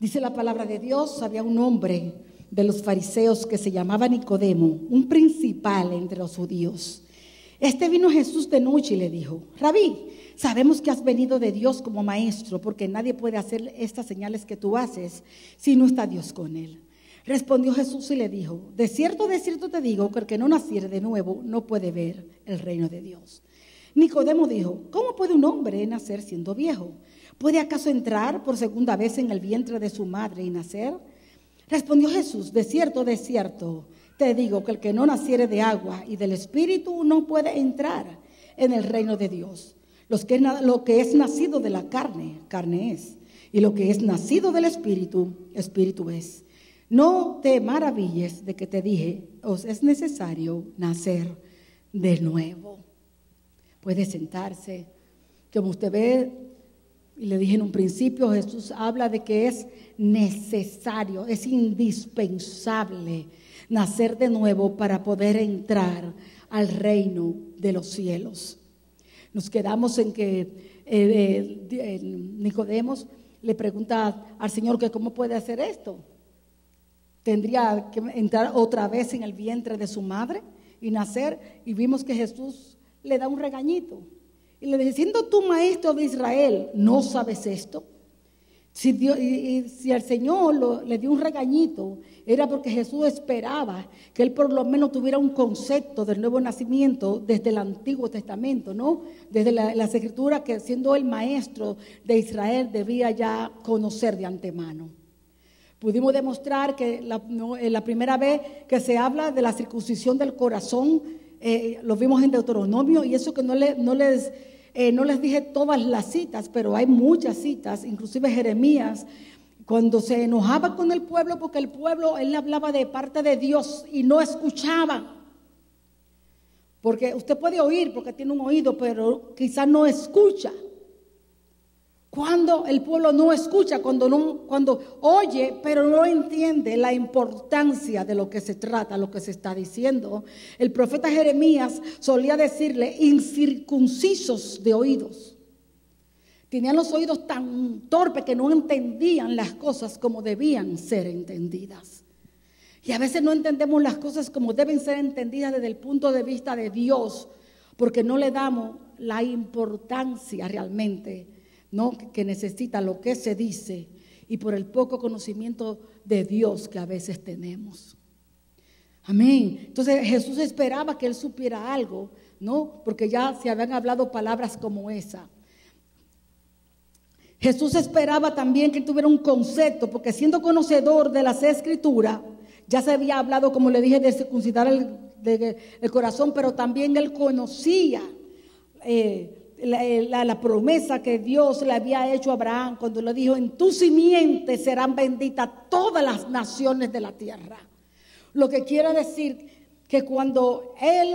Dice la palabra de Dios, había un hombre de los fariseos que se llamaba Nicodemo, un principal entre los judíos. Este vino a Jesús de noche y le dijo: Rabí, sabemos que has venido de Dios como maestro, porque nadie puede hacer estas señales que tú haces si no está Dios con él. Respondió Jesús y le dijo: de cierto te digo que el que no naciere de nuevo no puede ver el reino de Dios. Nicodemo dijo: ¿cómo puede un hombre nacer siendo viejo? ¿Puede acaso entrar por segunda vez en el vientre de su madre y nacer? Respondió Jesús: de cierto te digo que el que no naciere de agua y del Espíritu no puede entrar en el reino de Dios. Lo que es nacido de la carne, carne es, y lo que es nacido del Espíritu, Espíritu es. No te maravilles de que te dije: os es necesario nacer de nuevo. Puede sentarse. Como usted ve, y le dije en un principio, Jesús habla de que es necesario, es indispensable nacer de nuevo para poder entrar al reino de los cielos. Nos quedamos en que Nicodemo le pregunta al Señor que cómo puede hacer esto. Tendría que entrar otra vez en el vientre de su madre y nacer, y vimos que Jesús le da un regañito y le dice: siendo tú maestro de Israel, ¿no sabes esto? Si el Señor le dio un regañito, era porque Jesús esperaba que él por lo menos tuviera un concepto del nuevo nacimiento desde el Antiguo Testamento, ¿no? Desde las Escrituras, que siendo el maestro de Israel debía ya conocer de antemano. Pudimos demostrar que la primera vez que se habla de la circuncisión del corazón, lo vimos en Deuteronomio, y eso que no les dije todas las citas, pero hay muchas citas, inclusive Jeremías, cuando se enojaba con el pueblo, porque el pueblo, él hablaba de parte de Dios y no escuchaba. Porque usted puede oír porque tiene un oído, pero quizás no escucha. Cuando el pueblo no escucha, cuando oye, pero no entiende la importancia de lo que se trata, lo que se está diciendo. El profeta Jeremías solía decirle: incircuncisos de oídos. Tenían los oídos tan torpes que no entendían las cosas como debían ser entendidas. Y a veces no entendemos las cosas como deben ser entendidas desde el punto de vista de Dios, porque no le damos la importancia realmente, ¿no?, que necesita lo que se dice, y por el poco conocimiento de Dios que a veces tenemos. Amén. Entonces Jesús esperaba que él supiera algo, ¿no? Porque ya se habían hablado palabras como esa. Jesús esperaba también que él tuviera un concepto, porque siendo conocedor de las Escrituras, ya se había hablado, como le dije, de circuncidar el corazón, pero también él conocía la promesa que Dios le había hecho a Abraham cuando le dijo: en tu simiente serán benditas todas las naciones de la tierra. Lo que quiere decir que cuando él,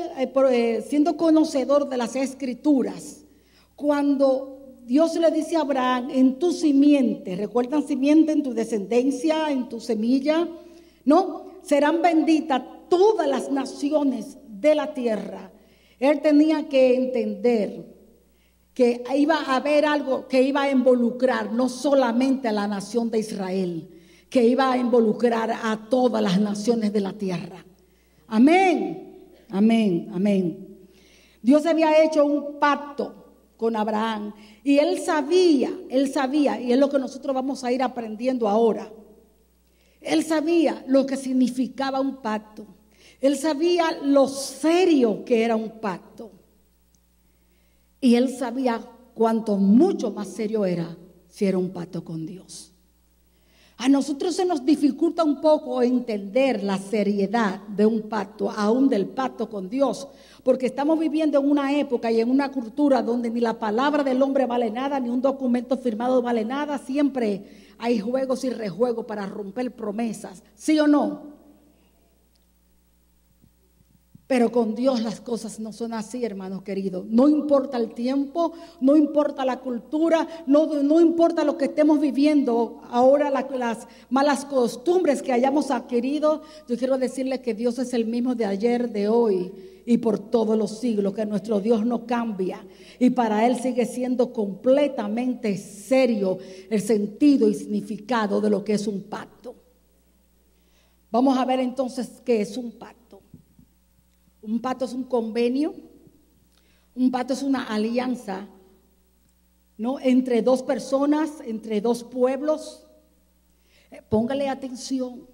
siendo conocedor de las Escrituras, cuando Dios le dice a Abraham: en tu simiente, recuerdan simiente, en tu descendencia, en tu semilla, ¿no?, serán benditas todas las naciones de la tierra. Él tenía que entender que iba a haber algo que iba a involucrar no solamente a la nación de Israel, que iba a involucrar a todas las naciones de la tierra. Amén, amén, amén. Dios había hecho un pacto con Abraham y él sabía, y es lo que nosotros vamos a ir aprendiendo ahora. Él sabía lo que significaba un pacto. Él sabía lo serio que era un pacto. Y él sabía cuánto mucho más serio era si era un pacto con Dios. A nosotros se nos dificulta un poco entender la seriedad de un pacto, aún del pacto con Dios, porque estamos viviendo en una época y en una cultura donde ni la palabra del hombre vale nada, ni un documento firmado vale nada. Siempre hay juegos y rejuegos para romper promesas, ¿sí o no? Pero con Dios las cosas no son así, hermanos queridos. No importa el tiempo, no importa la cultura, no importa lo que estemos viviendo ahora, las malas costumbres que hayamos adquirido. Yo quiero decirles que Dios es el mismo de ayer, de hoy y por todos los siglos, que nuestro Dios no cambia. Y para Él sigue siendo completamente serio el sentido y significado de lo que es un pacto. Vamos a ver entonces qué es un pacto. Un pacto es un convenio, un pacto es una alianza, ¿no? Entre dos personas, entre dos pueblos. Póngale atención.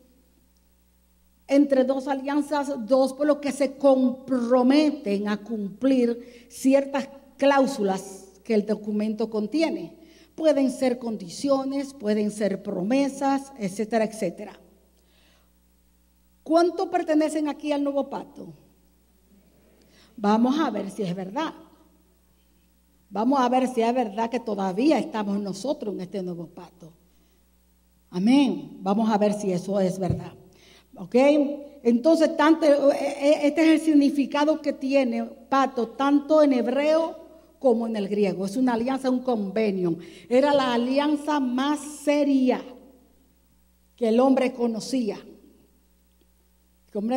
Entre dos alianzas, dos pueblos que se comprometen a cumplir ciertas cláusulas que el documento contiene. Pueden ser condiciones, pueden ser promesas, etcétera, etcétera. ¿Cuántos pertenecen aquí al nuevo pacto? Vamos a ver si es verdad. Vamos a ver si es verdad que todavía estamos nosotros en este nuevo pacto. Amén. Vamos a ver si eso es verdad. ¿Ok? Entonces, este es el significado que tiene pacto, tanto en hebreo como en el griego. Es una alianza, un convenio. Era la alianza más seria que el hombre conocía.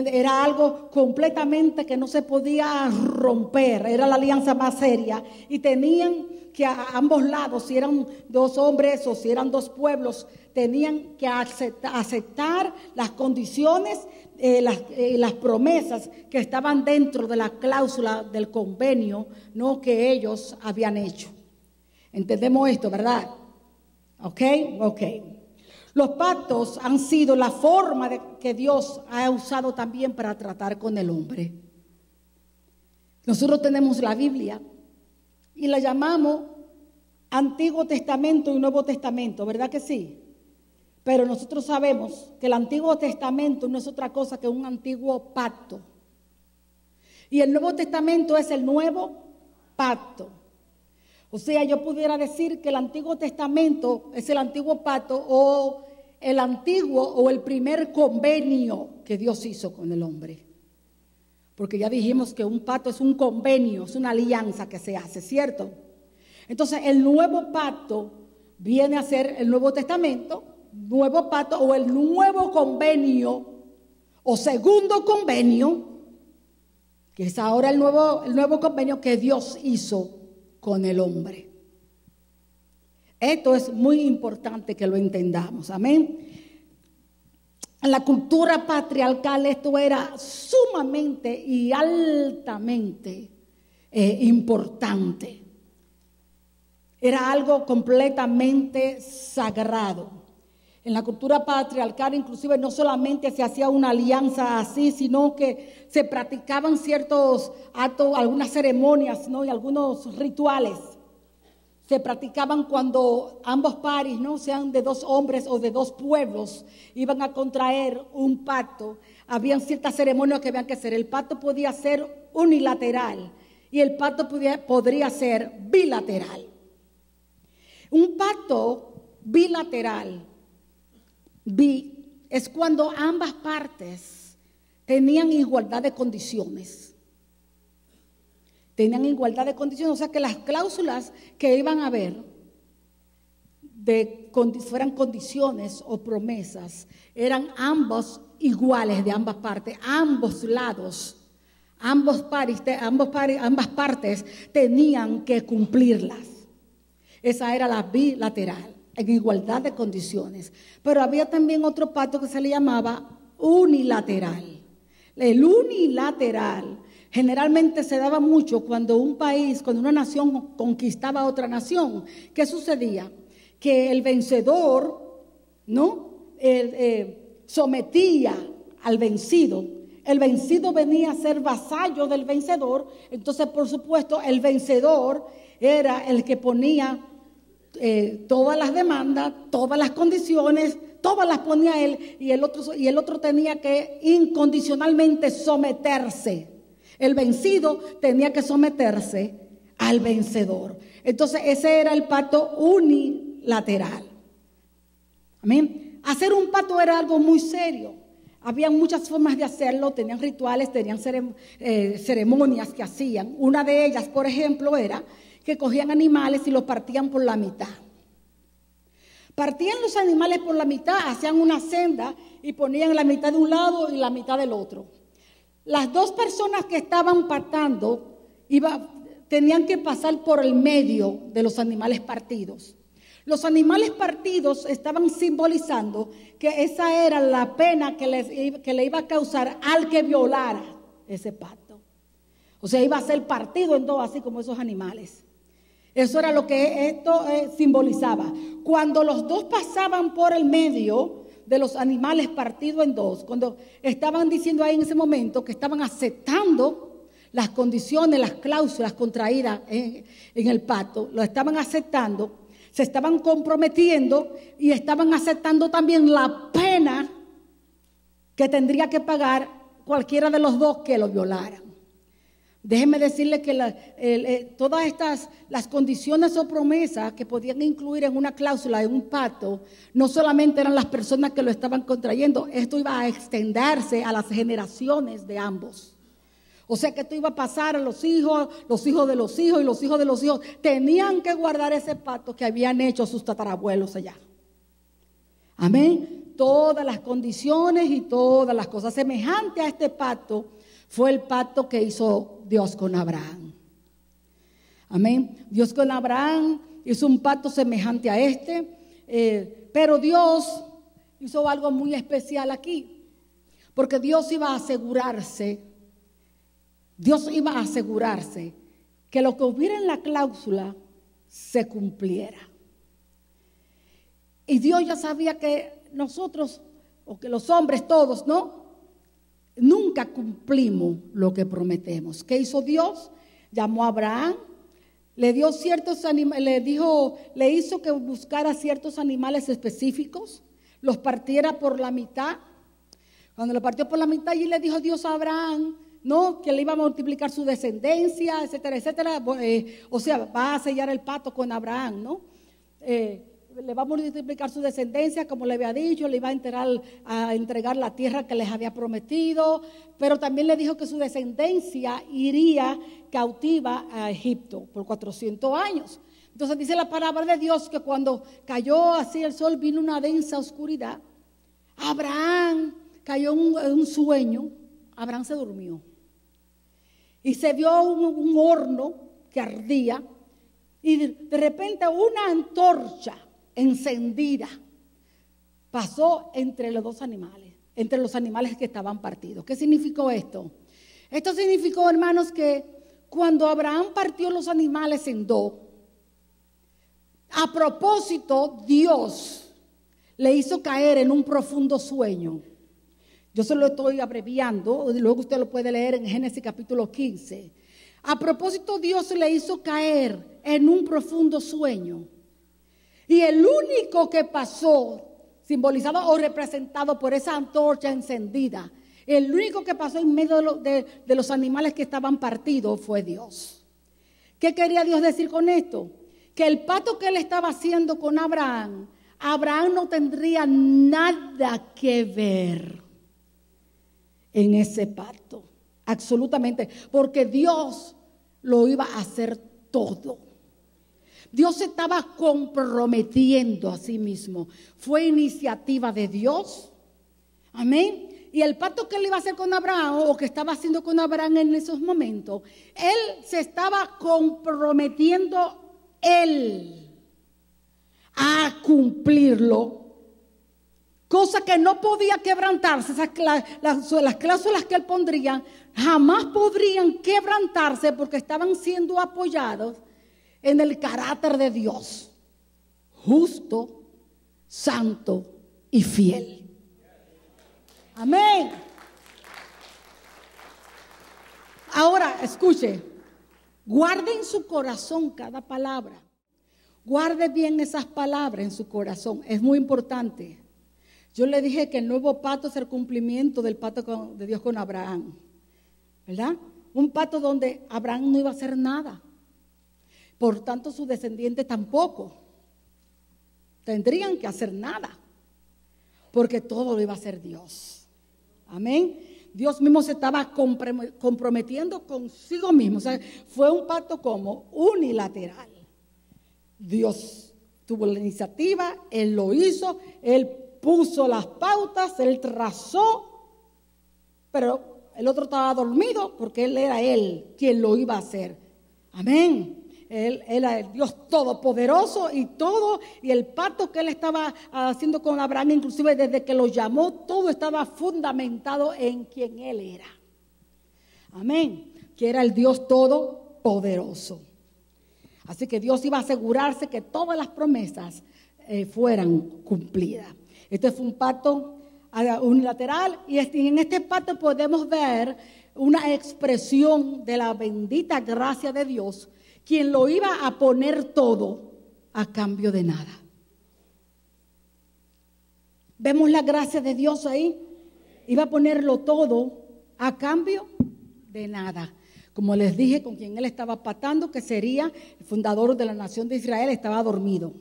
Era algo completamente que no se podía romper. Era la alianza más seria. Y tenían que a ambos lados, si eran dos hombres o si eran dos pueblos, tenían que aceptar las condiciones, las promesas que estaban dentro de la cláusula del convenio, ¿no?, que ellos habían hecho. ¿Entendemos esto, verdad? ¿Ok? Ok. Los pactos han sido la forma que Dios ha usado también para tratar con el hombre. Nosotros tenemos la Biblia y la llamamos Antiguo Testamento y Nuevo Testamento, ¿verdad que sí? Pero nosotros sabemos que el Antiguo Testamento no es otra cosa que un antiguo pacto. Y el Nuevo Testamento es el nuevo pacto. O sea, yo pudiera decir que el Antiguo Testamento es el antiguo pacto o el antiguo o el primer convenio que Dios hizo con el hombre. Porque ya dijimos que un pacto es un convenio, es una alianza que se hace, ¿cierto? Entonces el nuevo pacto viene a ser el Nuevo Testamento, nuevo pacto o el nuevo convenio o segundo convenio, que es ahora el nuevo convenio que Dios hizo con el hombre. Esto es muy importante que lo entendamos, amén. En la cultura patriarcal esto era sumamente y altamente importante. Era algo completamente sagrado. En la cultura patriarcal inclusive no solamente se hacía una alianza así, sino que se practicaban ciertos actos, algunas ceremonias, ¿no?, y algunos rituales. Se practicaban cuando ambos pares, ¿no?, sean de dos hombres o de dos pueblos, iban a contraer un pacto. Habían ciertas ceremonias que habían que hacer. El pacto podía ser unilateral y el pacto podría ser bilateral. Un pacto bilateral es cuando ambas partes tenían igualdad de condiciones. Tenían igualdad de condiciones, o sea que las cláusulas que iban a haber, fueran condiciones o promesas, eran ambos iguales de ambas partes, ambos lados, ambas partes tenían que cumplirlas. Esa era la bilateral, en igualdad de condiciones. Pero había también otro pacto que se le llamaba unilateral. El unilateral generalmente se daba mucho cuando un país, cuando una nación conquistaba a otra nación. ¿Qué sucedía? Que el vencedor, ¿no?, sometía al vencido. El vencido venía a ser vasallo del vencedor. Entonces, por supuesto, el vencedor era el que ponía todas las demandas, todas las condiciones, todas las ponía él, y el otro tenía que incondicionalmente someterse. El vencido tenía que someterse al vencedor. Entonces ese era el pacto unilateral. Amén. Hacer un pacto era algo muy serio. Había muchas formas de hacerlo, tenían rituales, tenían ceremonias que hacían. Una de ellas, por ejemplo, era que cogían animales y los partían por la mitad. Partían los animales por la mitad, hacían una senda y ponían la mitad de un lado y la mitad del otro. Las dos personas que estaban partando tenían que pasar por el medio de los animales partidos. Los animales partidos estaban simbolizando que esa era la pena que le iba a causar al que violara ese pacto. O sea, iba a ser partido en dos, así como esos animales. Eso era lo que esto simbolizaba. Cuando los dos pasaban por el medio de los animales partidos en dos, cuando estaban diciendo ahí en ese momento que estaban aceptando las condiciones, las cláusulas contraídas en el pacto, lo estaban aceptando, se estaban comprometiendo y estaban aceptando también la pena que tendría que pagar cualquiera de los dos que lo violaran. Déjenme decirle que todas las condiciones o promesas que podían incluir en una cláusula, en un pacto, no solamente eran las personas que lo estaban contrayendo, esto iba a extenderse a las generaciones de ambos. O sea que esto iba a pasar a los hijos de los hijos y los hijos de los hijos. Tenían que guardar ese pacto que habían hecho sus tatarabuelos allá. Amén. Todas las condiciones y todas las cosas semejantes a este pacto fue el pacto que hizo Dios con Abraham. Amén. Dios con Abraham hizo un pacto semejante a este, pero Dios hizo algo muy especial aquí, porque Dios iba a asegurarse que lo que hubiera en la cláusula se cumpliera. Y Dios ya sabía que nosotros, o que los hombres todos, ¿no?, nunca cumplimos lo que prometemos. ¿Qué hizo Dios? Llamó a Abraham, le dio ciertos animales, le hizo que buscara ciertos animales específicos, los partiera por la mitad. Cuando lo partió por la mitad, y le dijo Dios a Abraham, no, que le iba a multiplicar su descendencia, etcétera, etcétera. O sea, va a sellar el pacto con Abraham, ¿no? Le va a multiplicar su descendencia, como le había dicho, le iba a entregar la tierra que les había prometido, pero también le dijo que su descendencia iría cautiva a Egipto por 400 años. Entonces dice la palabra de Dios que cuando cayó así el sol, vino una densa oscuridad. Abraham cayó en un sueño, Abraham se durmió. Y se vio un horno que ardía y de repente una antorcha encendida pasó entre los dos animales, entre los animales que estaban partidos. ¿Qué significó esto? Esto significó, hermanos, que cuando Abraham partió los animales en dos, a propósito, Dios le hizo caer en un profundo sueño. Yo se lo estoy abreviando, luego usted lo puede leer en Génesis capítulo 15. A propósito, Dios le hizo caer en un profundo sueño. Y el único que pasó, simbolizado o representado por esa antorcha encendida, el único que pasó en medio de los animales que estaban partidos fue Dios. ¿Qué quería Dios decir con esto? Que el pacto que él estaba haciendo con Abraham, Abraham no tendría nada que ver en ese pacto, absolutamente, porque Dios lo iba a hacer todo. Dios se estaba comprometiendo a sí mismo. Fue iniciativa de Dios. Amén. Y el pacto que él iba a hacer con Abraham, o que estaba haciendo con Abraham en esos momentos, él se estaba comprometiendo a cumplirlo. Cosa que no podía quebrantarse. Las cláusulas que él pondría jamás podrían quebrantarse porque estaban siendo apoyados en el carácter de Dios, justo, santo y fiel. Amén. Ahora, escuche, guarde en su corazón cada palabra. Guarde bien esas palabras en su corazón. Es muy importante. Yo le dije que el nuevo pacto es el cumplimiento del pacto de Dios con Abraham, ¿verdad? Un pacto donde Abraham no iba a hacer nada. Por tanto, sus descendientes tampoco tendrían que hacer nada, porque todo lo iba a hacer Dios. Amén. Dios mismo se estaba comprometiendo consigo mismo. O sea, fue un pacto como unilateral. Dios tuvo la iniciativa, Él lo hizo, Él puso las pautas, Él trazó, pero el otro estaba dormido porque Él era Él quien lo iba a hacer. Amén. Él era el Dios todopoderoso y el pacto que Él estaba haciendo con Abraham, inclusive desde que lo llamó, todo estaba fundamentado en quien Él era. Amén. Que era el Dios todopoderoso. Así que Dios iba a asegurarse que todas las promesas fueran cumplidas. Este fue un pacto unilateral y en este pacto podemos ver una expresión de la bendita gracia de Dios, quien lo iba a poner todo a cambio de nada. ¿Vemos la gracia de Dios ahí? Iba a ponerlo todo a cambio de nada. Como les dije, con quien Él estaba pactando, que sería el fundador de la nación de Israel, estaba dormido.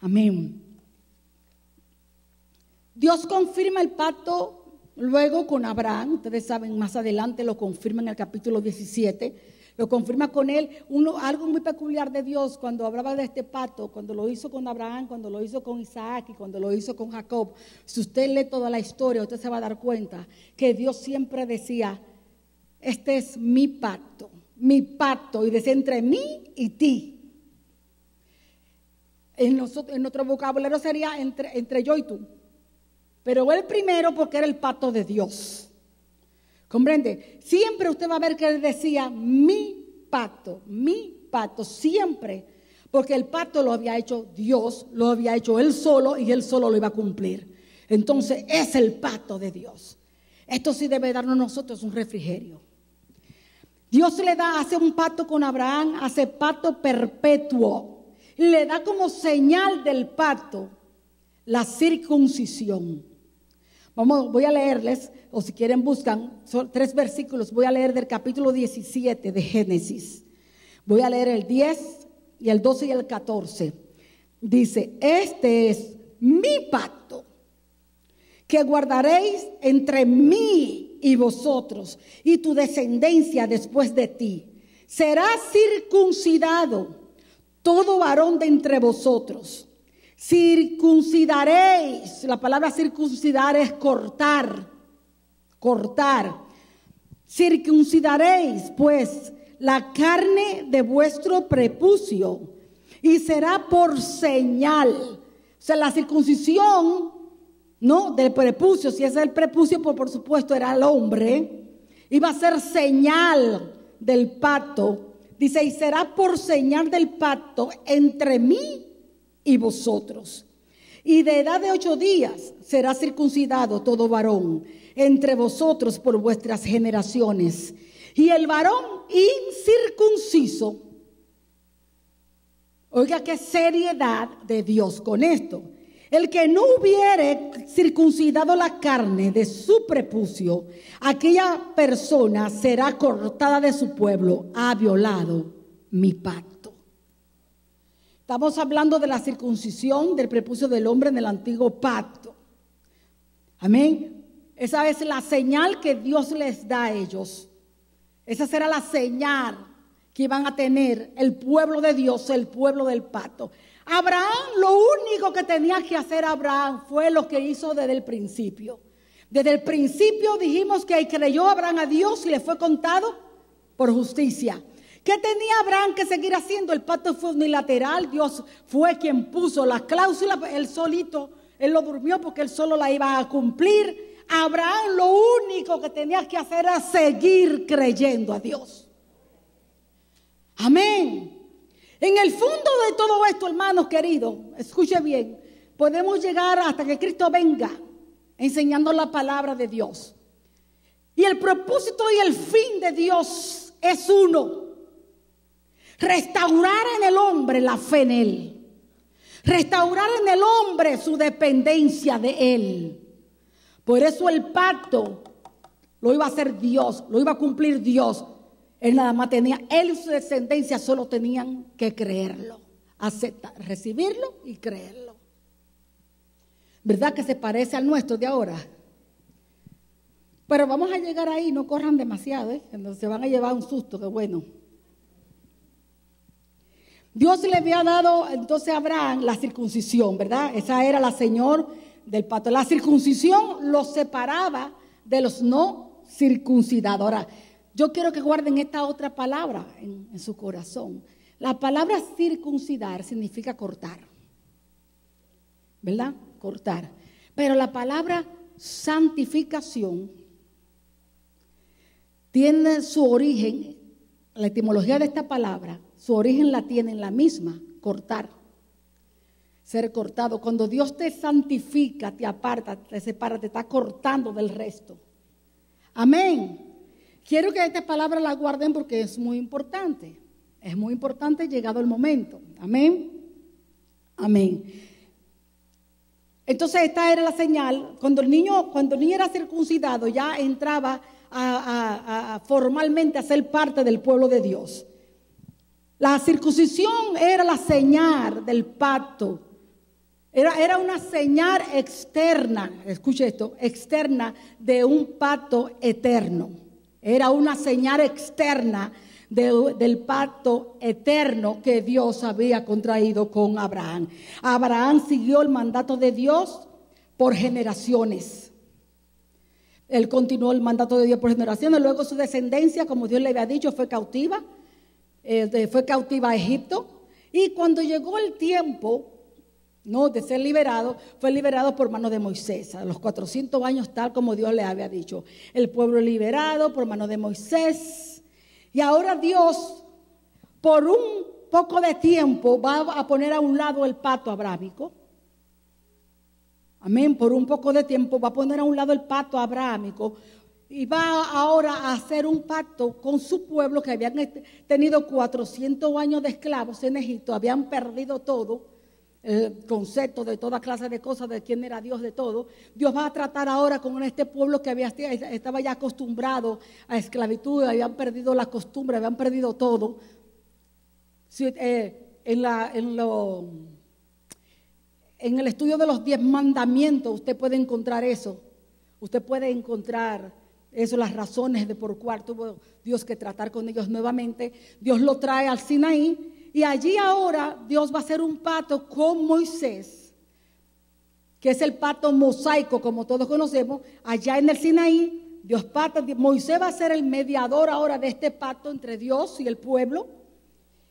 Amén. Dios confirma el pacto luego con Abraham. Ustedes saben, más adelante lo confirma en el capítulo 17. Lo confirma con él. Algo muy peculiar de Dios cuando hablaba de este pacto, cuando lo hizo con Abraham, cuando lo hizo con Isaac y cuando lo hizo con Jacob. Si usted lee toda la historia, usted se va a dar cuenta que Dios siempre decía: este es mi pacto, y decía entre mí y ti. En nuestro vocabulario sería entre yo y tú. Pero el primero porque era el pacto de Dios. ¿Comprende? Siempre usted va a ver que Él decía mi pacto, siempre. Porque el pacto lo había hecho Dios, lo había hecho Él solo y Él solo lo iba a cumplir. Entonces es el pacto de Dios. Esto sí debe darnos a nosotros un refrigerio. Dios hace un pacto con Abraham, hace pacto perpetuo. Y le da como señal del pacto la circuncisión. Voy a leerles, o si quieren buscan, son 3 versículos. Voy a leer del capítulo 17 de Génesis. Voy a leer el 10 y el 12 y el 14. Dice: este es mi pacto que guardaréis entre mí y vosotros y tu descendencia después de ti. Será circuncidado todo varón de entre vosotros. Circuncidaréis, la palabra circuncidar es cortar. Circuncidaréis pues la carne de vuestro prepucio y será por señal. O sea, la circuncisión, ¿no?, del prepucio, si es el prepucio, pues por supuesto era el hombre, iba a ser señal del pacto. Dice: y será por señal del pacto entre mí y vosotros. Y de edad de 8 días será circuncidado todo varón entre vosotros por vuestras generaciones. Y el varón incircunciso, oiga qué seriedad de Dios con esto, el que no hubiere circuncidado la carne de su prepucio, aquella persona será cortada de su pueblo, ha violado mi pacto. Estamos hablando de la circuncisión del prepucio del hombre en el antiguo pacto. Amén. Esa es la señal que Dios les da a ellos. Esa será la señal que iban a tener el pueblo de Dios, el pueblo del pacto. Abraham, lo único que tenía que hacer Abraham fue lo que hizo desde el principio. Desde el principio dijimos que creyó Abraham a Dios y le fue contado por justicia. ¿Qué tenía Abraham que seguir haciendo? El pacto fue unilateral. Dios fue quien puso la cláusula. Él solito, él lo durmió porque él solo la iba a cumplir. Abraham lo único que tenía que hacer era seguir creyendo a Dios. Amén. En el fondo de todo esto, hermanos queridos, escuche bien, podemos llegar hasta que Cristo venga enseñando la palabra de Dios. Y el propósito y el fin de Dios es uno: restaurar en el hombre la fe en Él. Restaurar en el hombre su dependencia de Él. Por eso el pacto lo iba a hacer Dios, lo iba a cumplir Dios. Él nada más tenía, él y su descendencia solo tenían que creerlo, recibirlo y creerlo. ¿Verdad que se parece al nuestro de ahora? Pero vamos a llegar ahí, no corran demasiado, se van a llevar un susto, que bueno. Dios le había dado entonces a Abraham la circuncisión, ¿verdad? Esa era la señal del pacto. La circuncisión los separaba de los no circuncidados. Ahora, yo quiero que guarden esta otra palabra en su corazón. La palabra circuncidar significa cortar, ¿verdad? Cortar. Pero la palabra santificación tiene su origen, la etimología de esta palabra, su origen la tiene en la misma, cortar, ser cortado. Cuando Dios te santifica, te aparta, te separa, te está cortando del resto. Amén. Quiero que esta palabra la guarden porque es muy importante. Es muy importante llegado el momento. Amén. Amén. Entonces esta era la señal. Cuando el niño era circuncidado, ya entraba a formalmente a ser parte del pueblo de Dios. La circuncisión era la señal del pacto. Era una señal externa, escuche esto, externa de un pacto eterno. Era una señal externa del pacto eterno que Dios había contraído con Abraham. Abraham siguió el mandato de Dios por generaciones. Él continuó el mandato de Dios por generaciones. Luego su descendencia, como Dios le había dicho, fue cautiva a Egipto. Y cuando llegó el tiempo de ser liberado, fue liberado por mano de Moisés. A los 400 años, tal como Dios le había dicho. El pueblo liberado por mano de Moisés. Y ahora Dios, por un poco de tiempo, va a poner a un lado el pacto abrámico. Amén. Por un poco de tiempo va a poner a un lado el pacto abrámico y va ahora a hacer un pacto con su pueblo que habían tenido 400 años de esclavos en Egipto, habían perdido todo, el concepto de toda clase de cosas, de quién era Dios, de todo. Dios va a tratar ahora con este pueblo que estaba ya acostumbrado a esclavitud, habían perdido la costumbre, habían perdido todo. En el estudio de los 10 mandamientos usted puede encontrar eso. Usted puede encontrar eso, las razones de por cuál tuvo Dios que tratar con ellos nuevamente. Dios lo trae al Sinaí y allí ahora Dios va a hacer un pacto con Moisés, que es el pacto mosaico, como todos conocemos. Allá en el Sinaí, Moisés va a ser el mediador ahora de este pacto entre Dios y el pueblo.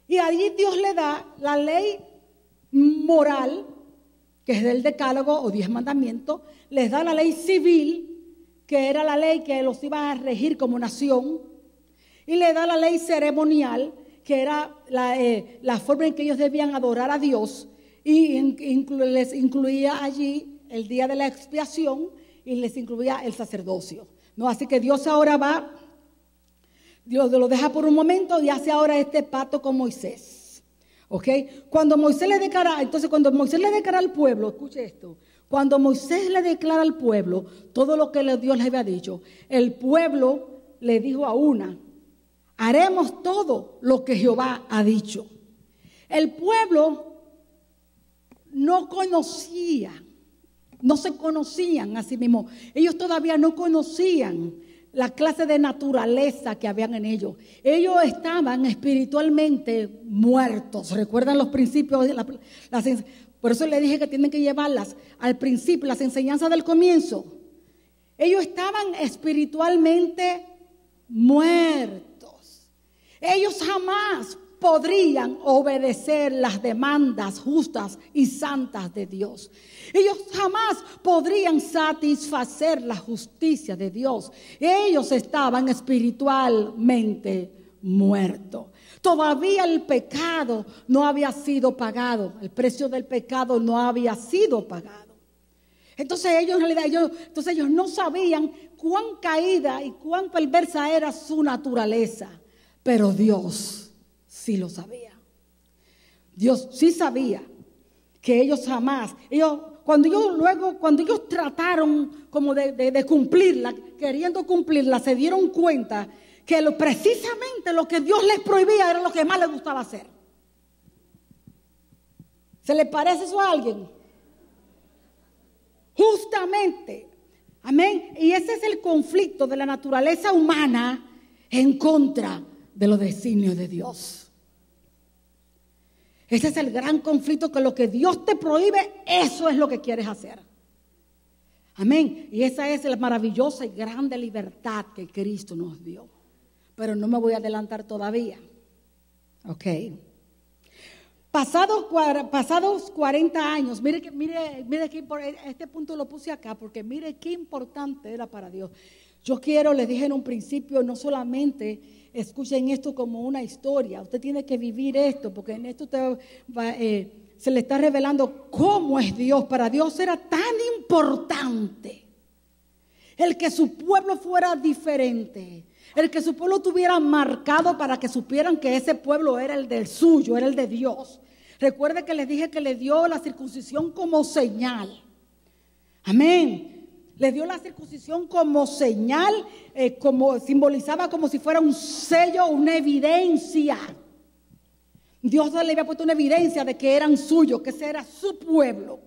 Y allí Dios le da la ley moral, que es del decálogo o 10 mandamientos, les da la ley civil, que era la ley que los iba a regir como nación, y le da la ley ceremonial, que era la forma en que ellos debían adorar a Dios, y les incluía allí el día de la expiación, y les incluía el sacerdocio. Así que Dios ahora Dios lo deja por un momento y hace ahora este pacto con Moisés. Cuando Moisés le declara al pueblo, escuche esto, cuando Moisés le declara al pueblo todo lo que Dios le había dicho, el pueblo le dijo a una: haremos todo lo que Jehová ha dicho. El pueblo no se conocían a sí mismos. Ellos todavía no conocían la clase de naturaleza que habían en ellos. Ellos estaban espiritualmente muertos. ¿Recuerdan los principios? Por eso le dije que tienen que llevarlas al principio, las enseñanzas del comienzo. Ellos estaban espiritualmente muertos. Ellos jamás podrían obedecer las demandas justas y santas de Dios. Ellos jamás podrían satisfacer la justicia de Dios. Ellos estaban espiritualmente muertos. Todavía el pecado no había sido pagado. El precio del pecado no había sido pagado. Entonces ellos no sabían cuán caída y cuán perversa era su naturaleza. Pero Dios sí lo sabía. Dios sí sabía que ellos jamás, cuando ellos trataron como de cumplirla, queriendo cumplirla, se dieron cuenta que precisamente lo que Dios les prohibía era lo que más les gustaba hacer. ¿Se le parece eso a alguien? Justamente Amén. Y ese es el conflicto de la naturaleza humana en contra de los designios de Dios. Ese es el gran conflicto, que lo que Dios te prohíbe, eso es lo que quieres hacer. Amén. Y esa es la maravillosa y grande libertad que Cristo nos dio. Pero no me voy a adelantar todavía. Ok. Pasados 40 años, mire que este punto lo puse acá, porque mire qué importante era para Dios. Yo quiero, les dije en un principio, no solamente escuchen esto como una historia, usted tiene que vivir esto, porque en esto se le está revelando cómo es Dios. Para Dios era tan importante el que su pueblo fuera diferente, el que su pueblo estuviera marcado para que supieran que ese pueblo era el del suyo, era el de Dios. Recuerde que les dije que le dio la circuncisión como señal. Amén. Le dio la circuncisión como señal, como simbolizaba como si fuera un sello, una evidencia. Dios le había puesto una evidencia de que eran suyos, que ese era su pueblo.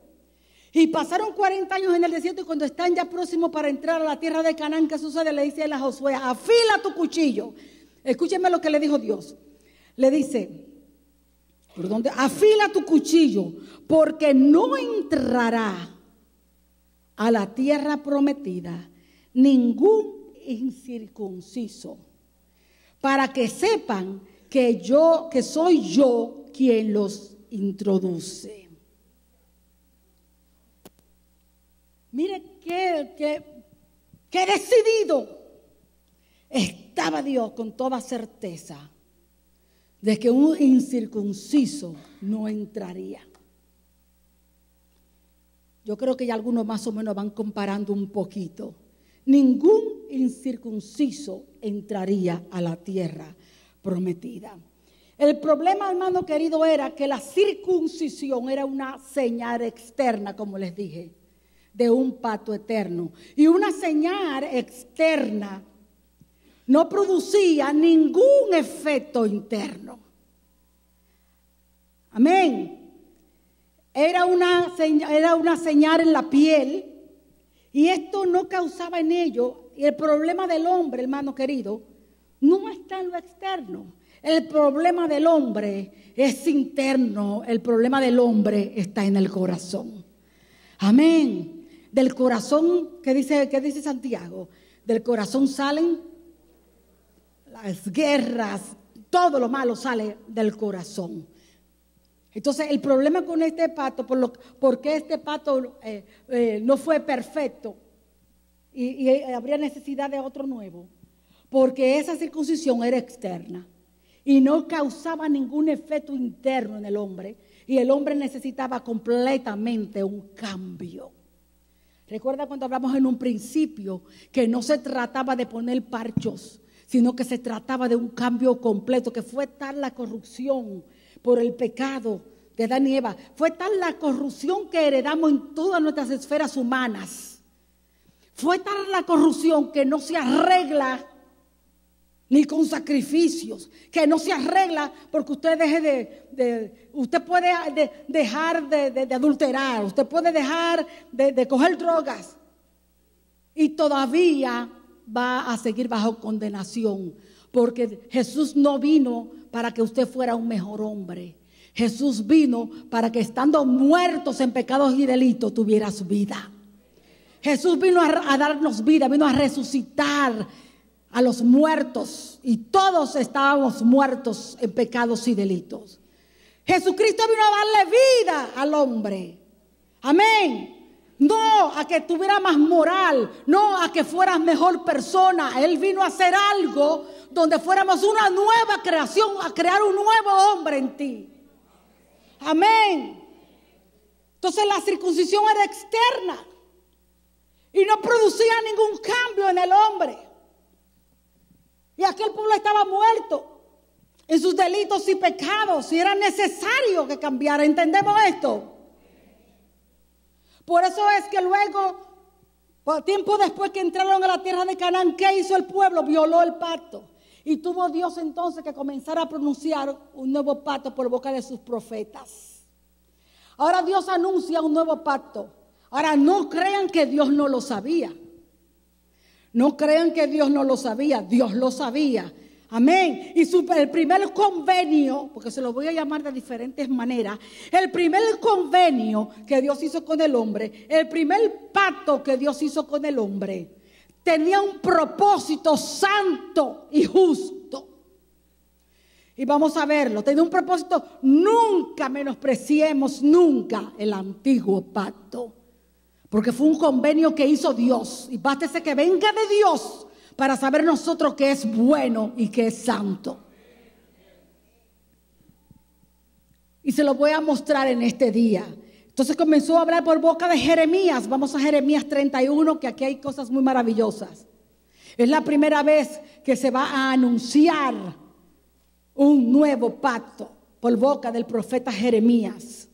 Y pasaron 40 años en el desierto, y cuando están ya próximos para entrar a la tierra de Canaán, ¿qué sucede? Le dice él a Josué: afila tu cuchillo. Escúchenme lo que le dijo Dios. Le dice: afila tu cuchillo, porque no entrará a la tierra prometida ningún incircunciso, para que sepan que soy yo quien los introduce. Mire qué decidido estaba Dios, con toda certeza, de que un incircunciso no entraría. Yo creo que ya algunos más o menos van comparando un poquito. Ningún incircunciso entraría a la tierra prometida. El problema, hermano querido, era que la circuncisión era una señal externa, como les dije, de un pacto eterno. Y una señal externa no producía ningún efecto interno. Amén. Era una señal en la piel, y esto no causaba en ellos. Y el problema del hombre, hermano querido, no está en lo externo. El problema del hombre es interno. El problema del hombre está en el corazón. Amén. Del corazón, ¿qué dice Santiago? Del corazón salen las guerras, todo lo malo sale del corazón. Entonces, el problema con este pacto, por qué este pacto no fue perfecto y habría necesidad de otro nuevo, porque esa circuncisión era externa y no causaba ningún efecto interno en el hombre, y el hombre necesitaba completamente un cambio. Recuerda cuando hablamos en un principio que no se trataba de poner parchos, sino que se trataba de un cambio completo, que fue tal la corrupción por el pecado de Adán y Eva, fue tal la corrupción que heredamos en todas nuestras esferas humanas, fue tal la corrupción que no se arregla ni con sacrificios, que no se arregla porque usted deje usted puede dejar de adulterar, usted puede dejar de coger drogas y todavía va a seguir bajo condenación, porque Jesús no vino para que usted fuera un mejor hombre. Jesús vino para que, estando muertos en pecados y delitos, tuvieras vida. Jesús vino a darnos vida, vino a resucitar a los muertos, y todos estábamos muertos en pecados y delitos. Jesucristo vino a darle vida al hombre. Amén. No a que tuviera más moral, no a que fueras mejor persona. Él vino a hacer algo donde fuéramos una nueva creación, a crear un nuevo hombre en ti. Amén. Entonces la circuncisión era externa y no producía ningún cambio en el hombre. Y aquel pueblo estaba muerto en sus delitos y pecados, y era necesario que cambiara. ¿Entendemos esto? Por eso es que luego, tiempo después que entraron a la tierra de Canaán, ¿qué hizo el pueblo? Violó el pacto. Y tuvo Dios entonces que comenzar a pronunciar un nuevo pacto por boca de sus profetas. Ahora Dios anuncia un nuevo pacto. Ahora no crean que Dios no lo sabía. No crean que Dios no lo sabía, Dios lo sabía. Amén. Y el primer convenio, porque se lo voy a llamar de diferentes maneras, el primer convenio que Dios hizo con el hombre, el primer pacto que Dios hizo con el hombre, tenía un propósito santo y justo. Y vamos a verlo, tenía un propósito, nunca menospreciemos nunca el antiguo pacto. Porque fue un convenio que hizo Dios. Y bástese que venga de Dios para saber nosotros que es bueno y que es santo. Y se lo voy a mostrar en este día. Entonces comenzó a hablar por boca de Jeremías. Vamos a Jeremías 31, que aquí hay cosas muy maravillosas. Es la primera vez que se va a anunciar un nuevo pacto por boca del profeta Jeremías.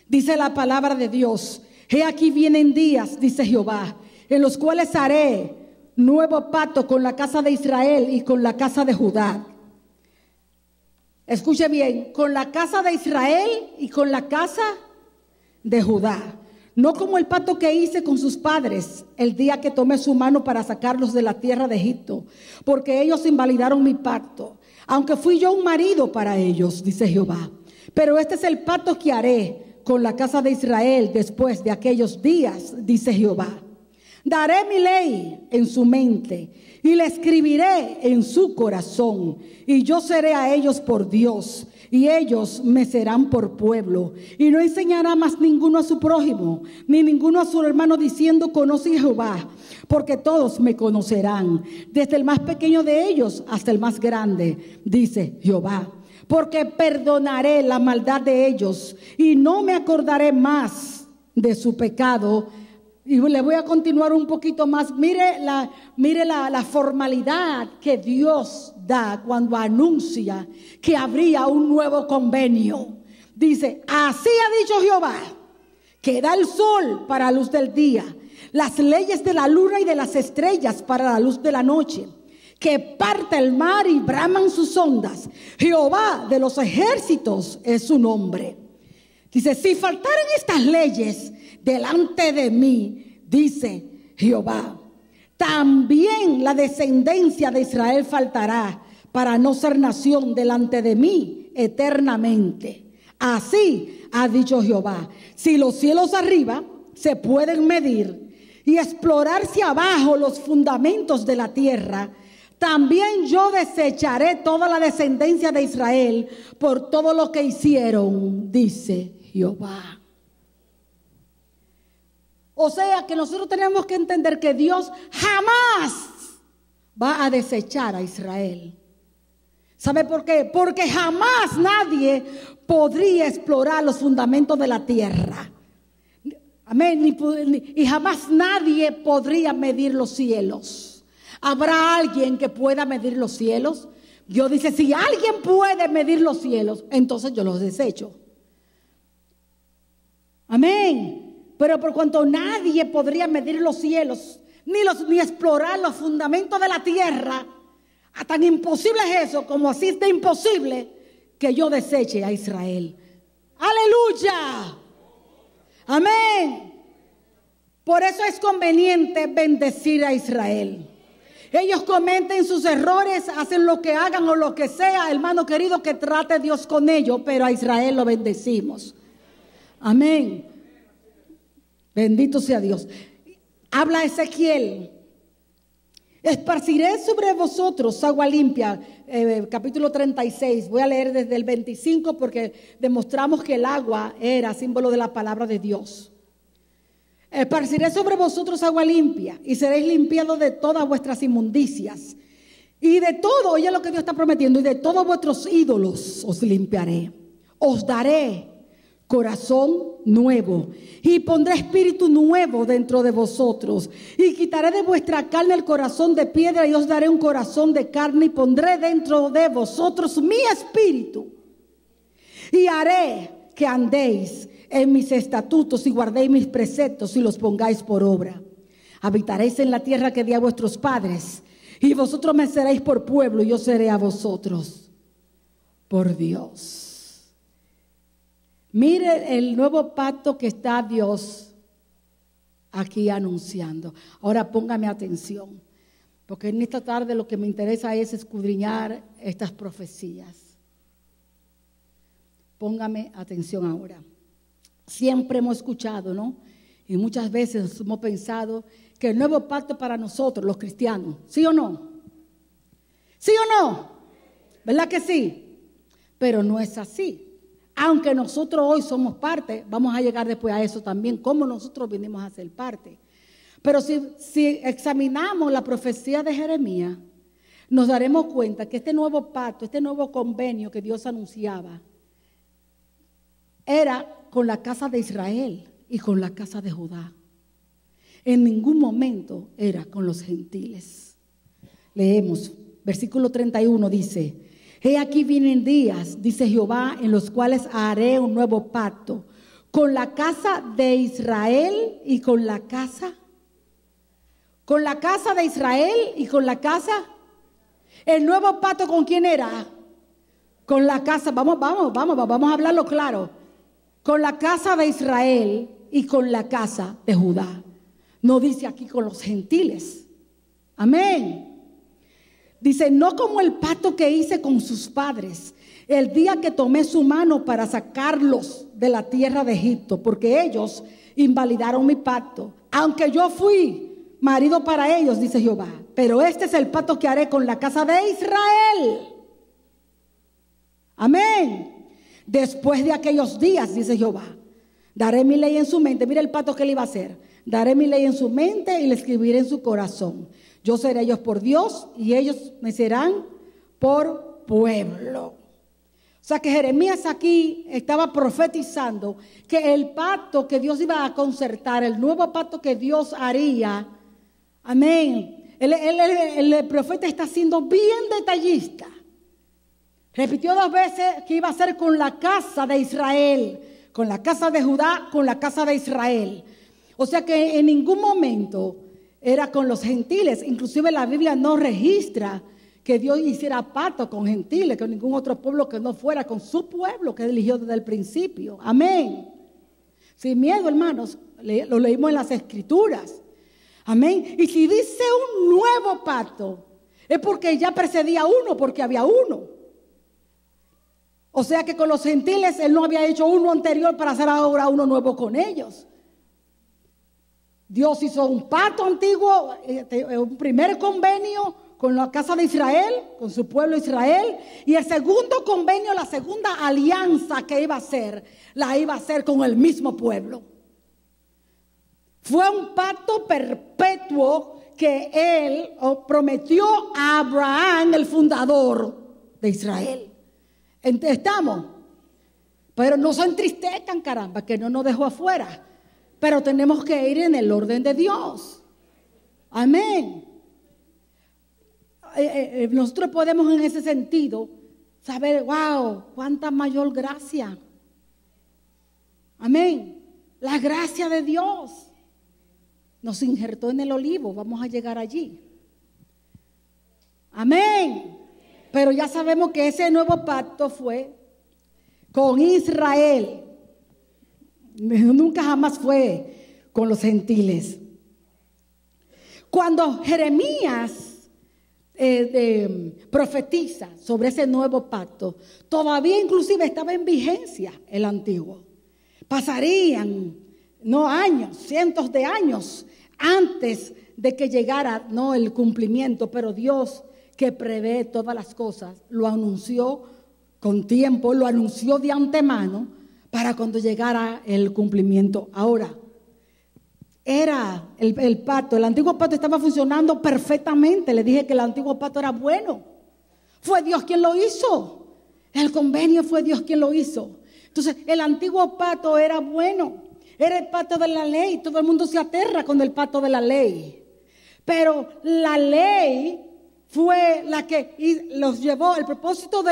Dice la palabra de Dios: he aquí vienen días, dice Jehová, en los cuales haré nuevo pacto con la casa de Israel y con la casa de Judá. Escuche bien, con la casa de Israel y con la casa de Judá. No como el pacto que hice con sus padres el día que tomé su mano para sacarlos de la tierra de Egipto, porque ellos invalidaron mi pacto, aunque fui yo un marido para ellos, dice Jehová. Pero este es el pacto que haré con la casa de Israel después de aquellos días, dice Jehová. Daré mi ley en su mente y la escribiré en su corazón, y yo seré a ellos por Dios, y ellos me serán por pueblo. Y no enseñará más ninguno a su prójimo, ni ninguno a su hermano, diciendo: conoce a Jehová, porque todos me conocerán, desde el más pequeño de ellos hasta el más grande, dice Jehová. Porque perdonaré la maldad de ellos y no me acordaré más de su pecado. Y le voy a continuar un poquito más. Mire la formalidad que Dios da cuando anuncia que habría un nuevo convenio. Dice: así ha dicho Jehová, que da el sol para la luz del día, las leyes de la luna y de las estrellas para la luz de la noche, que parte el mar y braman sus ondas. Jehová de los ejércitos es su nombre. Dice: si faltaran estas leyes delante de mí, dice Jehová, también la descendencia de Israel faltará, para no ser nación delante de mí eternamente. Así ha dicho Jehová. Si los cielos arriba se pueden medir y explorar hacia abajo los fundamentos de la tierra, también yo desecharé toda la descendencia de Israel por todo lo que hicieron, dice Jehová. O sea que nosotros tenemos que entender que Dios jamás va a desechar a Israel. ¿Sabe por qué? Porque jamás nadie podría explorar los fundamentos de la tierra. Amén. Y jamás nadie podría medir los cielos. ¿Habrá alguien que pueda medir los cielos? Dios dice: si alguien puede medir los cielos, entonces yo los desecho. Amén. Pero por cuanto nadie podría medir los cielos, ni explorar los fundamentos de la tierra, tan imposible es eso, como así es de imposible que yo deseche a Israel. ¡Aleluya! Amén. Por eso es conveniente bendecir a Israel. Ellos cometen sus errores, hacen lo que hagan o lo que sea, hermano querido, que trate Dios con ellos, pero a Israel lo bendecimos. Amén. Bendito sea Dios. Habla Ezequiel: esparciré sobre vosotros agua limpia. Capítulo 36. Voy a leer desde el 25 porque demostramos que el agua era símbolo de la palabra de Dios. Esparciré sobre vosotros agua limpia y seréis limpiados de todas vuestras inmundicias. Y de todo, oye lo que Dios está prometiendo, y de todos vuestros ídolos os limpiaré. Os daré corazón nuevo y pondré espíritu nuevo dentro de vosotros, y quitaré de vuestra carne el corazón de piedra y os daré un corazón de carne, y pondré dentro de vosotros mi espíritu, y haré que andéis en mis estatutos y guardéis mis preceptos y los pongáis por obra. Habitaréis en la tierra que di a vuestros padres, y vosotros me seréis por pueblo y yo seré a vosotros por Dios. Mire el nuevo pacto que está Dios aquí anunciando. Ahora póngame atención, porque en esta tarde lo que me interesa es escudriñar estas profecías. Póngame atención ahora. Siempre hemos escuchado, ¿no? Y muchas veces hemos pensado que el nuevo pacto para nosotros, los cristianos, ¿sí o no? ¿Sí o no? ¿Verdad que sí? Pero no es así. Aunque nosotros hoy somos parte, vamos a llegar después a eso también, cómo nosotros vinimos a ser parte. Pero si examinamos la profecía de Jeremías, nos daremos cuenta que este nuevo pacto, este nuevo convenio que Dios anunciaba, era con la casa de Israel y con la casa de Judá. En ningún momento era con los gentiles. Leemos, versículo 31 dice: He aquí vienen días, dice Jehová, en los cuales haré un nuevo pacto con la casa de Israel y con la casa de Israel y con la casa. El nuevo pacto, ¿con quién era? Con la casa, vamos a hablarlo claro. Con la casa de Israel y con la casa de Judá. No dice aquí con los gentiles. Amén. Dice, no como el pacto que hice con sus padres, el día que tomé su mano para sacarlos de la tierra de Egipto, porque ellos invalidaron mi pacto, aunque yo fui marido para ellos, dice Jehová. Pero este es el pacto que haré con la casa de Israel. Amén. Después de aquellos días, dice Jehová, daré mi ley en su mente. Mira el pacto que él iba a hacer. Daré mi ley en su mente y la escribiré en su corazón. Yo seré ellos por Dios y ellos me serán por pueblo. O sea que Jeremías aquí estaba profetizando que el pacto que Dios iba a concertar, el nuevo pacto que Dios haría, amén. El profeta está siendo bien detallista. Repitió 2 veces que iba a ser con la casa de Israel, con la casa de Judá, con la casa de Israel. O sea que en ningún momento era con los gentiles. Inclusive la Biblia no registra que Dios hiciera pacto con gentiles, con ningún otro pueblo que no fuera con su pueblo que eligió desde el principio. Amén. Sin miedo, hermanos, lo leímos en las Escrituras. Amén. Y si dice un nuevo pacto, es porque ya precedía uno, porque había uno. O sea que con los gentiles él no había hecho uno anterior para hacer ahora uno nuevo con ellos. Dios hizo un pacto antiguo, un primer convenio con la casa de Israel, con su pueblo Israel, y el segundo convenio, la segunda alianza que iba a hacer, la iba a hacer con el mismo pueblo. Fue un pacto perpetuo que él prometió a Abraham, el fundador de Israel. ¿Estamos? Pero no se entristezcan, caramba, que no nos dejó afuera. Pero tenemos que ir en el orden de Dios. Amén. Nosotros podemos en ese sentido saber, wow, cuánta mayor gracia. Amén. La gracia de Dios nos injertó en el olivo. Vamos a llegar allí. Amén. Pero ya sabemos que ese nuevo pacto fue con Israel. Nunca jamás fue con los gentiles. Cuando Jeremías profetiza sobre ese nuevo pacto, todavía inclusive estaba en vigencia el antiguo. Pasarían no años, cientos de años antes de que llegara no el cumplimiento, pero Dios, que prevé todas las cosas, lo anunció con tiempo, lo anunció de antemano para cuando llegara el cumplimiento. Ahora, era el pacto, el antiguo pacto estaba funcionando perfectamente. Le dije que el antiguo pacto era bueno. Fue Dios quien lo hizo. El convenio fue Dios quien lo hizo. Entonces, el antiguo pacto era bueno. Era el pacto de la ley. Todo el mundo se aterra con el pacto de la ley. Pero la ley fue la que los llevó. El propósito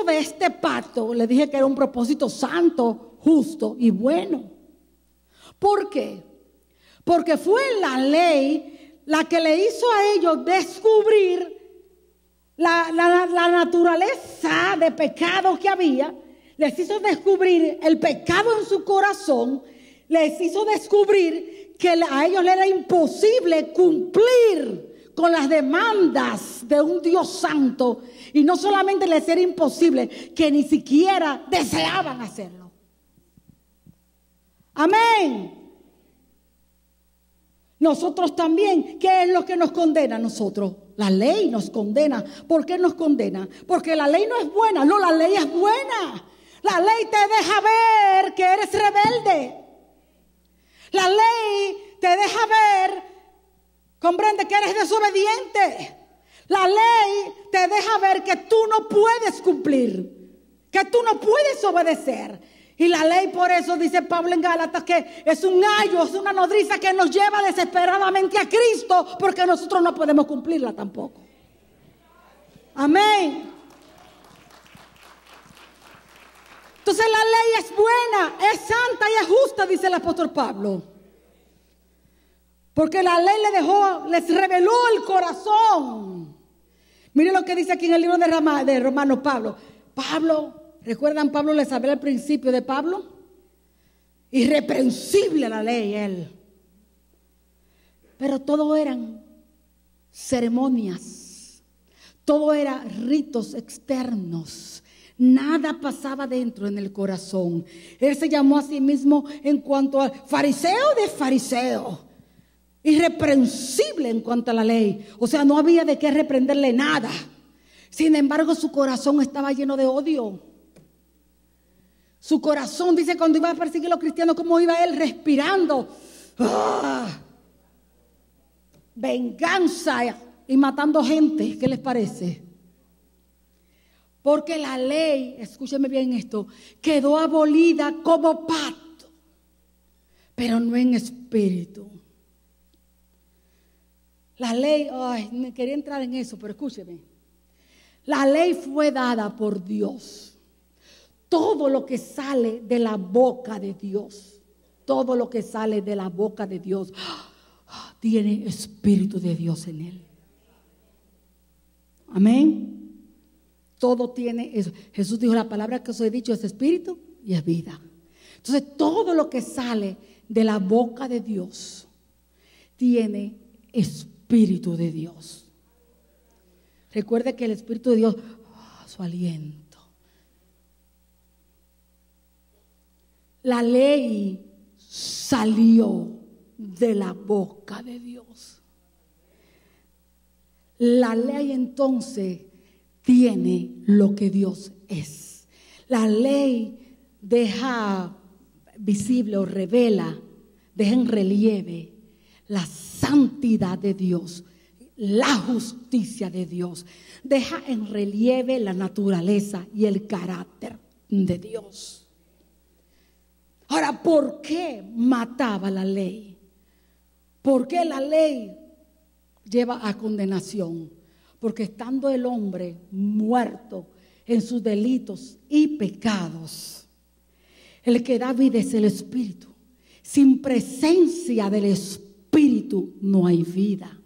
de este pacto, le dije que era un propósito santo, justo y bueno. ¿Por qué? Porque fue la ley la que le hizo a ellos descubrir la naturaleza de pecado que había. Les hizo descubrir el pecado en su corazón. les hizo descubrir que a ellos les era imposible cumplir con las demandas de un Dios santo. Y no solamente les era imposible, que ni siquiera deseaban hacerlo. Amén. Nosotros también, ¿qué es lo que nos condena a nosotros? La ley nos condena. ¿Por qué nos condena? Porque la ley no es buena. No, la ley es buena. La ley te deja ver que eres rebelde. La ley te deja ver, comprende, que eres desobediente. La ley te deja ver que tú no puedes cumplir, que tú no puedes obedecer. Y la ley, por eso dice Pablo en Gálatas, que es un ayo, es una nodriza que nos lleva desesperadamente a Cristo, porque nosotros no podemos cumplirla tampoco. Amén. Entonces la ley es buena, es santa y es justa, dice el apóstol Pablo. Porque la ley les reveló el corazón. Miren lo que dice aquí en el libro de Romanos Pablo. ¿Recuerdan? Pablo les habló al principio de Pablo. Irreprensible la ley él. Pero todo eran ceremonias. Todo era ritos externos. Nada pasaba dentro en el corazón. Él se llamó a sí mismo en cuanto a fariseo de fariseo. Irreprensible en cuanto a la ley. O sea, no había de qué reprenderle nada. Sin embargo, su corazón estaba lleno de odio. Su corazón, dice, cuando iba a perseguir a los cristianos, cómo iba él respirando. Venganza y matando gente. ¿Qué les parece? Porque la ley, escúcheme bien esto, quedó abolida como pacto, pero no en espíritu. La ley, me quería entrar en eso, pero escúcheme. La ley fue dada por Dios. Todo lo que sale de la boca de Dios, todo lo que sale de la boca de Dios, tiene espíritu de Dios en él. Amén. Todo tiene eso. Jesús dijo, la palabra que os he dicho es espíritu y es vida. Entonces todo lo que sale de la boca de Dios tiene espíritu de Dios. Recuerde que el espíritu de Dios, su aliento. La ley salió de la boca de Dios. La ley entonces tiene lo que Dios es. La ley deja visible o revela, deja en relieve la santidad de Dios, la justicia de Dios. Deja en relieve la naturaleza y el carácter de Dios. Ahora, ¿por qué mataba la ley? ¿Por qué la ley lleva a condenación? Porque estando el hombre muerto en sus delitos y pecados, el que da vida es el Espíritu. Sin presencia del Espíritu no hay vida.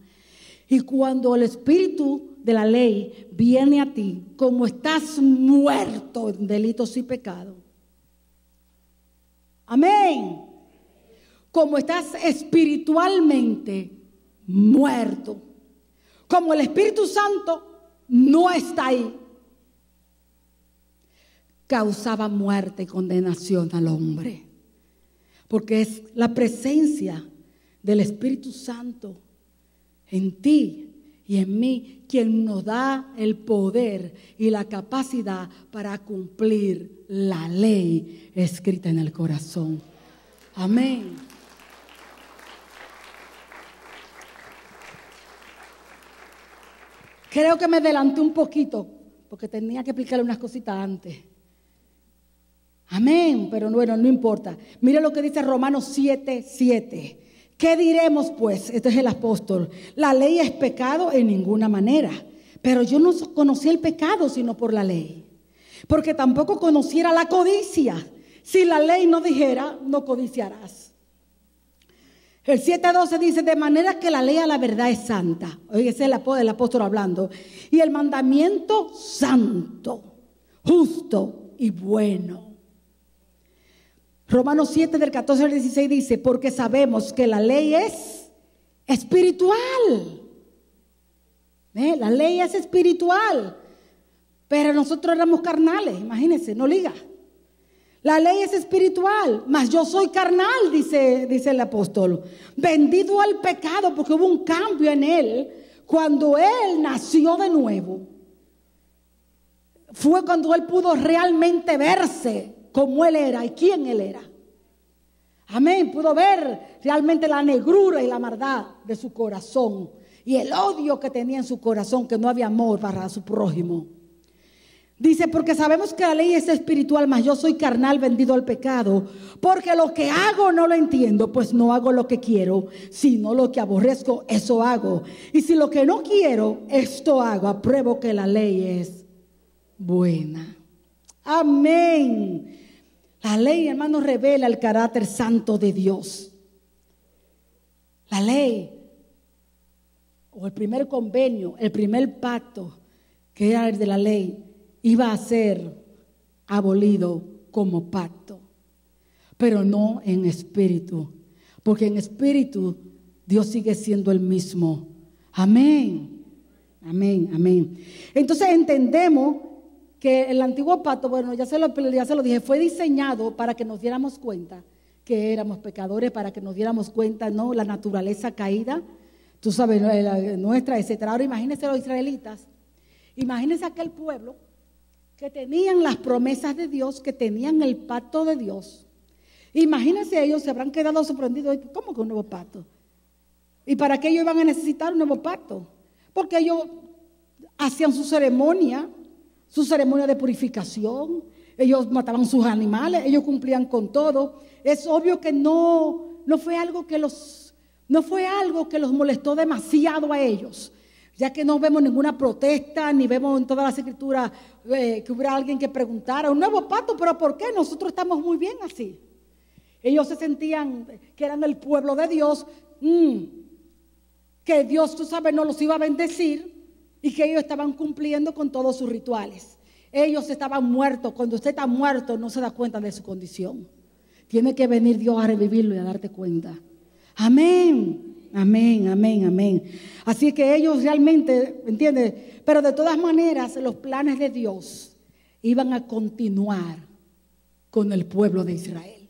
Y cuando el Espíritu de la ley viene a ti, como estás muerto en delitos y pecados, amén, como estás espiritualmente muerto, como el Espíritu Santo no está ahí, causaba muerte y condenación al hombre. Porque es la presencia del Espíritu Santo en ti y en mí quien nos da el poder y la capacidad para cumplir la ley escrita en el corazón. Amén. Creo que me adelanté un poquito porque tenía que explicarle unas cositas antes. Amén, pero bueno, no importa. Mire lo que dice Romanos 7:7. ¿Qué diremos pues? Este es el apóstol. La ley es pecado en ninguna manera. Pero yo no conocí el pecado sino por la ley. Porque tampoco conociera la codicia. Si la ley no dijera, no codiciarás. El 7:12 dice, de manera que la ley a la verdad es santa. Oye, ese es el apóstol hablando. Y el mandamiento santo, justo y bueno. Romanos 7 del 14 al 16 dice, porque sabemos que la ley es espiritual. La ley es espiritual, pero nosotros éramos carnales, imagínense, no liga. La ley es espiritual, mas yo soy carnal, dice el apóstol, vendido al pecado, porque hubo un cambio en él cuando él nació de nuevo. Fue cuando él pudo realmente verse como él era y quién él era. Amén, pudo ver realmente la negrura y la maldad de su corazón y el odio que tenía en su corazón, que no había amor para su prójimo. Dice, porque sabemos que la ley es espiritual, mas yo soy carnal, vendido al pecado, porque lo que hago no lo entiendo, pues no hago lo que quiero, sino lo que aborrezco, eso hago. Y si lo que no quiero, esto hago, apruebo que la ley es buena. Amén. La ley, hermanos, revela el carácter santo de Dios. La ley, o el primer convenio, el primer pacto, que era el de la ley, iba a ser abolido como pacto, pero no en espíritu, porque en espíritu Dios sigue siendo el mismo. Amén, amén, amén. Entonces entendemos que el antiguo pacto, bueno, ya se lo dije, fue diseñado para que nos diéramos cuenta que éramos pecadores, para que nos diéramos cuenta, ¿no? La naturaleza caída, tú sabes, nuestra, etcétera. Ahora imagínense los israelitas, imagínense aquel pueblo que tenían las promesas de Dios, que tenían el pacto de Dios. Imagínense, ellos se habrán quedado sorprendidos. ¿Cómo que un nuevo pacto? ¿Y para qué ellos iban a necesitar un nuevo pacto? Porque ellos hacían su ceremonia de purificación, ellos mataban sus animales, ellos cumplían con todo. Es obvio que no fue algo que los molestó demasiado a ellos, ya que no vemos ninguna protesta, ni vemos en todas las escrituras que hubiera alguien que preguntara, un nuevo pacto, pero ¿por qué? Nosotros estamos muy bien así. Ellos se sentían que eran el pueblo de Dios, que Dios, tú sabes, no los iba a bendecir y que ellos estaban cumpliendo con todos sus rituales. Ellos estaban muertos. Cuando usted está muerto no se da cuenta de su condición. Tiene que venir Dios a revivirlo y a darte cuenta. Amén. Amén, amén, amén. Así que ellos realmente, ¿entiendes? Pero de todas maneras, los planes de Dios iban a continuar con el pueblo de Israel,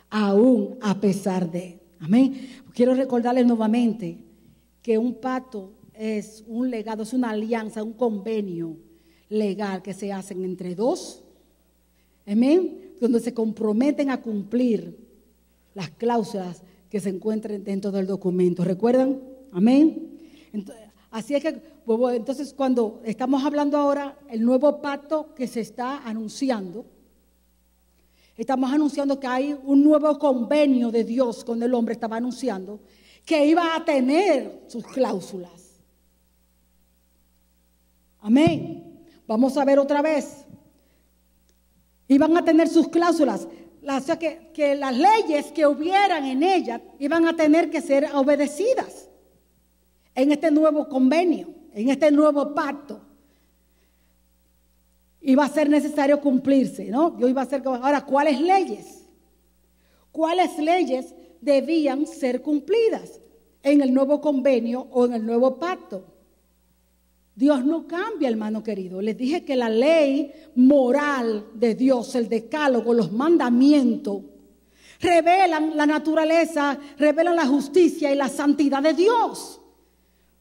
aún a pesar de. Amén. Quiero recordarles nuevamente que un pacto es un legado, es una alianza, un convenio legal que se hacen entre dos. Amén. Donde se comprometen a cumplir las cláusulas que se encuentren dentro del documento. ¿Recuerdan? Amén. Así es que, entonces, cuando estamos hablando ahora el nuevo pacto que se está anunciando, estamos anunciando que hay un nuevo convenio de Dios con el hombre, estaba anunciando que iba a tener sus cláusulas. Amén. Vamos a ver otra vez. Iban a tener sus cláusulas. O sea, que las leyes que hubieran en ella iban a tener que ser obedecidas en este nuevo convenio, en este nuevo pacto. Iba a ser necesario cumplirse, ¿no? Ahora, ¿cuáles leyes? ¿Cuáles leyes debían ser cumplidas en el nuevo convenio o en el nuevo pacto? Dios no cambia, hermano querido. Les dije que la ley moral de Dios, el decálogo, los mandamientos, revelan la naturaleza, revelan la justicia y la santidad de Dios.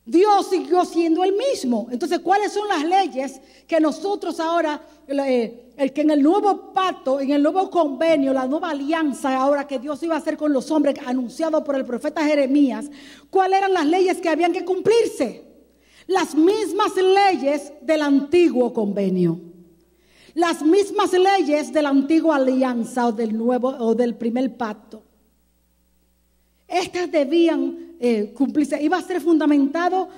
Dios siguió siendo el mismo. Entonces, ¿cuáles son las leyes que nosotros ahora, que en el nuevo pacto, en el nuevo convenio, la nueva alianza ahora que Dios iba a hacer con los hombres, anunciado por el profeta Jeremías, cuáles eran las leyes que habían que cumplirse? Las mismas leyes del antiguo convenio, las mismas leyes de la antigua alianza o del nuevo o del primer pacto. Estas debían cumplirse. Iba a ser fundamentado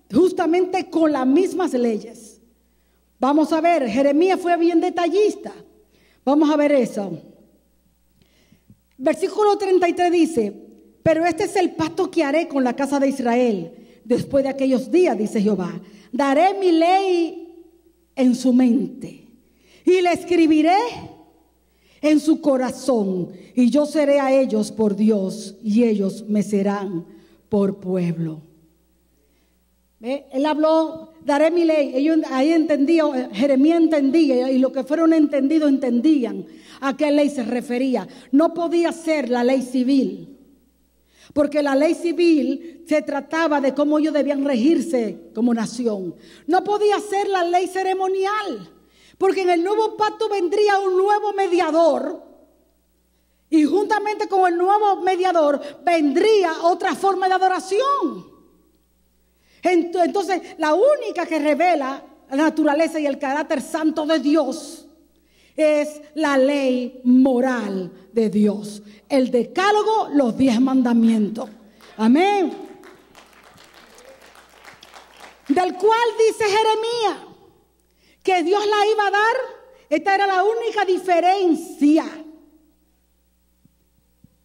justamente con las mismas leyes. Vamos a ver, Jeremías fue bien detallista. Vamos a ver eso. Versículo 33 dice: pero este es el pacto que haré con la casa de Israel después de aquellos días, dice Jehová. Daré mi ley en su mente y la escribiré en su corazón, y yo seré a ellos por Dios, y ellos me serán por pueblo. ¿Ve? Él habló, daré mi ley. Ellos ahí entendían, Jeremías entendía, y los que fueron entendidos entendían a qué ley se refería. No podía ser la ley civil, porque la ley civil se trataba de cómo ellos debían regirse como nación. No podía ser la ley ceremonial, porque en el nuevo pacto vendría un nuevo mediador, y juntamente con el nuevo mediador vendría otra forma de adoración. Entonces, la única que revela la naturaleza y el carácter santo de Dios es la ley moral de Dios. El decálogo, los 10 mandamientos. Amén. Del cual dice Jeremías que Dios la iba a dar. Esta era la única diferencia.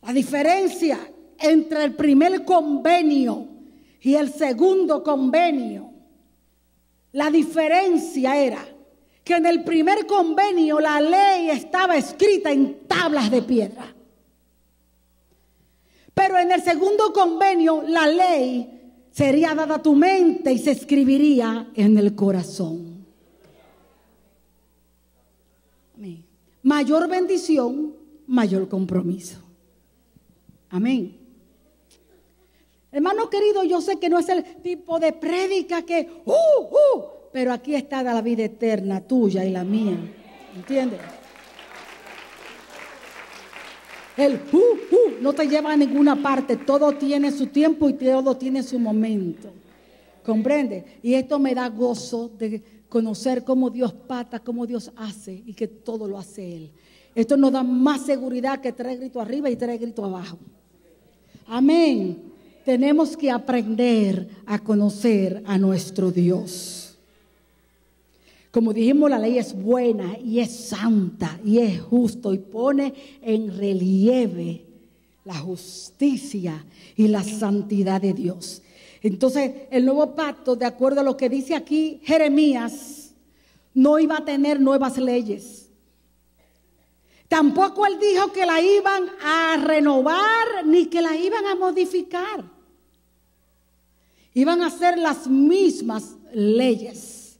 La diferencia entre el primer convenio y el segundo convenio. La diferencia era que en el primer convenio la ley estaba escrita en tablas de piedra. Pero en el segundo convenio la ley sería dada a tu mente y se escribiría en el corazón. Amén. Mayor bendición, mayor compromiso. Amén. Hermano querido, yo sé que no es el tipo de prédica que, pero aquí está la vida eterna tuya y la mía. ¿Entiendes? El no te lleva a ninguna parte. Todo tiene su tiempo y todo tiene su momento. ¿Comprende? Y esto me da gozo de conocer cómo Dios pata, cómo Dios hace y que todo lo hace Él. Esto nos da más seguridad que 3 gritos arriba y 3 gritos abajo. Amén. Tenemos que aprender a conocer a nuestro Dios. Como dijimos, la ley es buena y es santa y es justo y pone en relieve la justicia y la santidad de Dios. Entonces, el nuevo pacto, de acuerdo a lo que dice aquí Jeremías, no iba a tener nuevas leyes. Tampoco él dijo que la iban a renovar ni que la iban a modificar. Iban a ser las mismas leyes.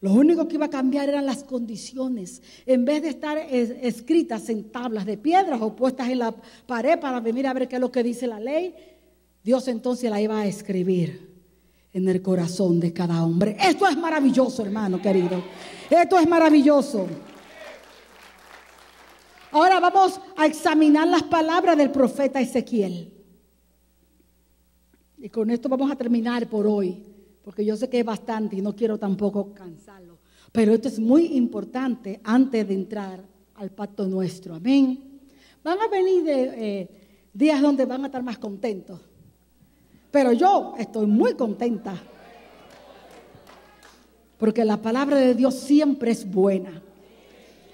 Lo único que iba a cambiar eran las condiciones. En vez de estar escritas en tablas de piedras o puestas en la pared para venir a ver qué es lo que dice la ley, Dios entonces la iba a escribir en el corazón de cada hombre. Esto es maravilloso, hermano querido. Esto es maravilloso. Ahora vamos a examinar las palabras del profeta Ezequiel. Y con esto vamos a terminar por hoy, porque yo sé que es bastante y no quiero tampoco cansarlo. Pero esto es muy importante antes de entrar al pacto nuestro. Amén. Van a venir días donde van a estar más contentos. Pero yo estoy muy contenta. Porque la palabra de Dios siempre es buena.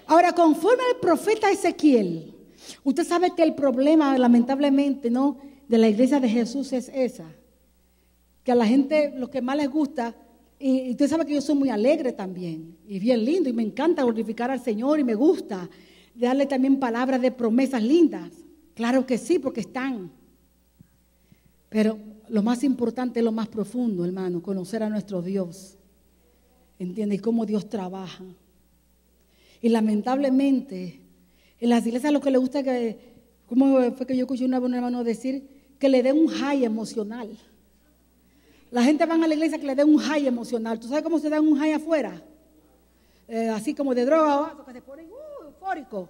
Ahora, conforme al profeta Ezequiel, usted sabe que el problema, lamentablemente, ¿no?, de la iglesia de Jesús es esa. Que a la gente lo que más les gusta, y usted sabe que yo soy muy alegre también, y bien lindo, y me encanta glorificar al Señor, y me gusta darle también palabras de promesas lindas. Claro que sí, porque están. Pero lo más importante es lo más profundo, hermano, conocer a nuestro Dios. ¿Entiende? Y cómo Dios trabaja. Y lamentablemente, en las iglesias lo que le gusta que, ¿cómo fue que yo escuché un hermano decir? Que le dé un high emocional. La gente va a la iglesia que le dé un high emocional. ¿Tú sabes cómo se da un high afuera? Así como de droga, que se ponen eufóricos.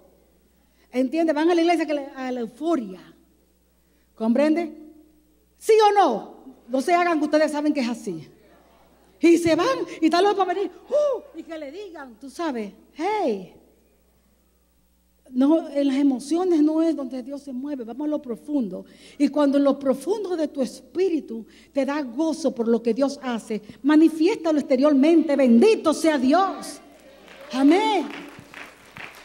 ¿Entiendes? Van a la iglesia a la euforia. ¿Comprende? ¿Sí o no? No se hagan que ustedes saben que es así. Y se van y tal vez para venir, y que le digan, tú sabes, hey, no, en las emociones no es donde Dios se mueve, vamos a lo profundo. Y cuando en lo profundo de tu espíritu te da gozo por lo que Dios hace, manifiéstalo exteriormente, bendito sea Dios. Amén.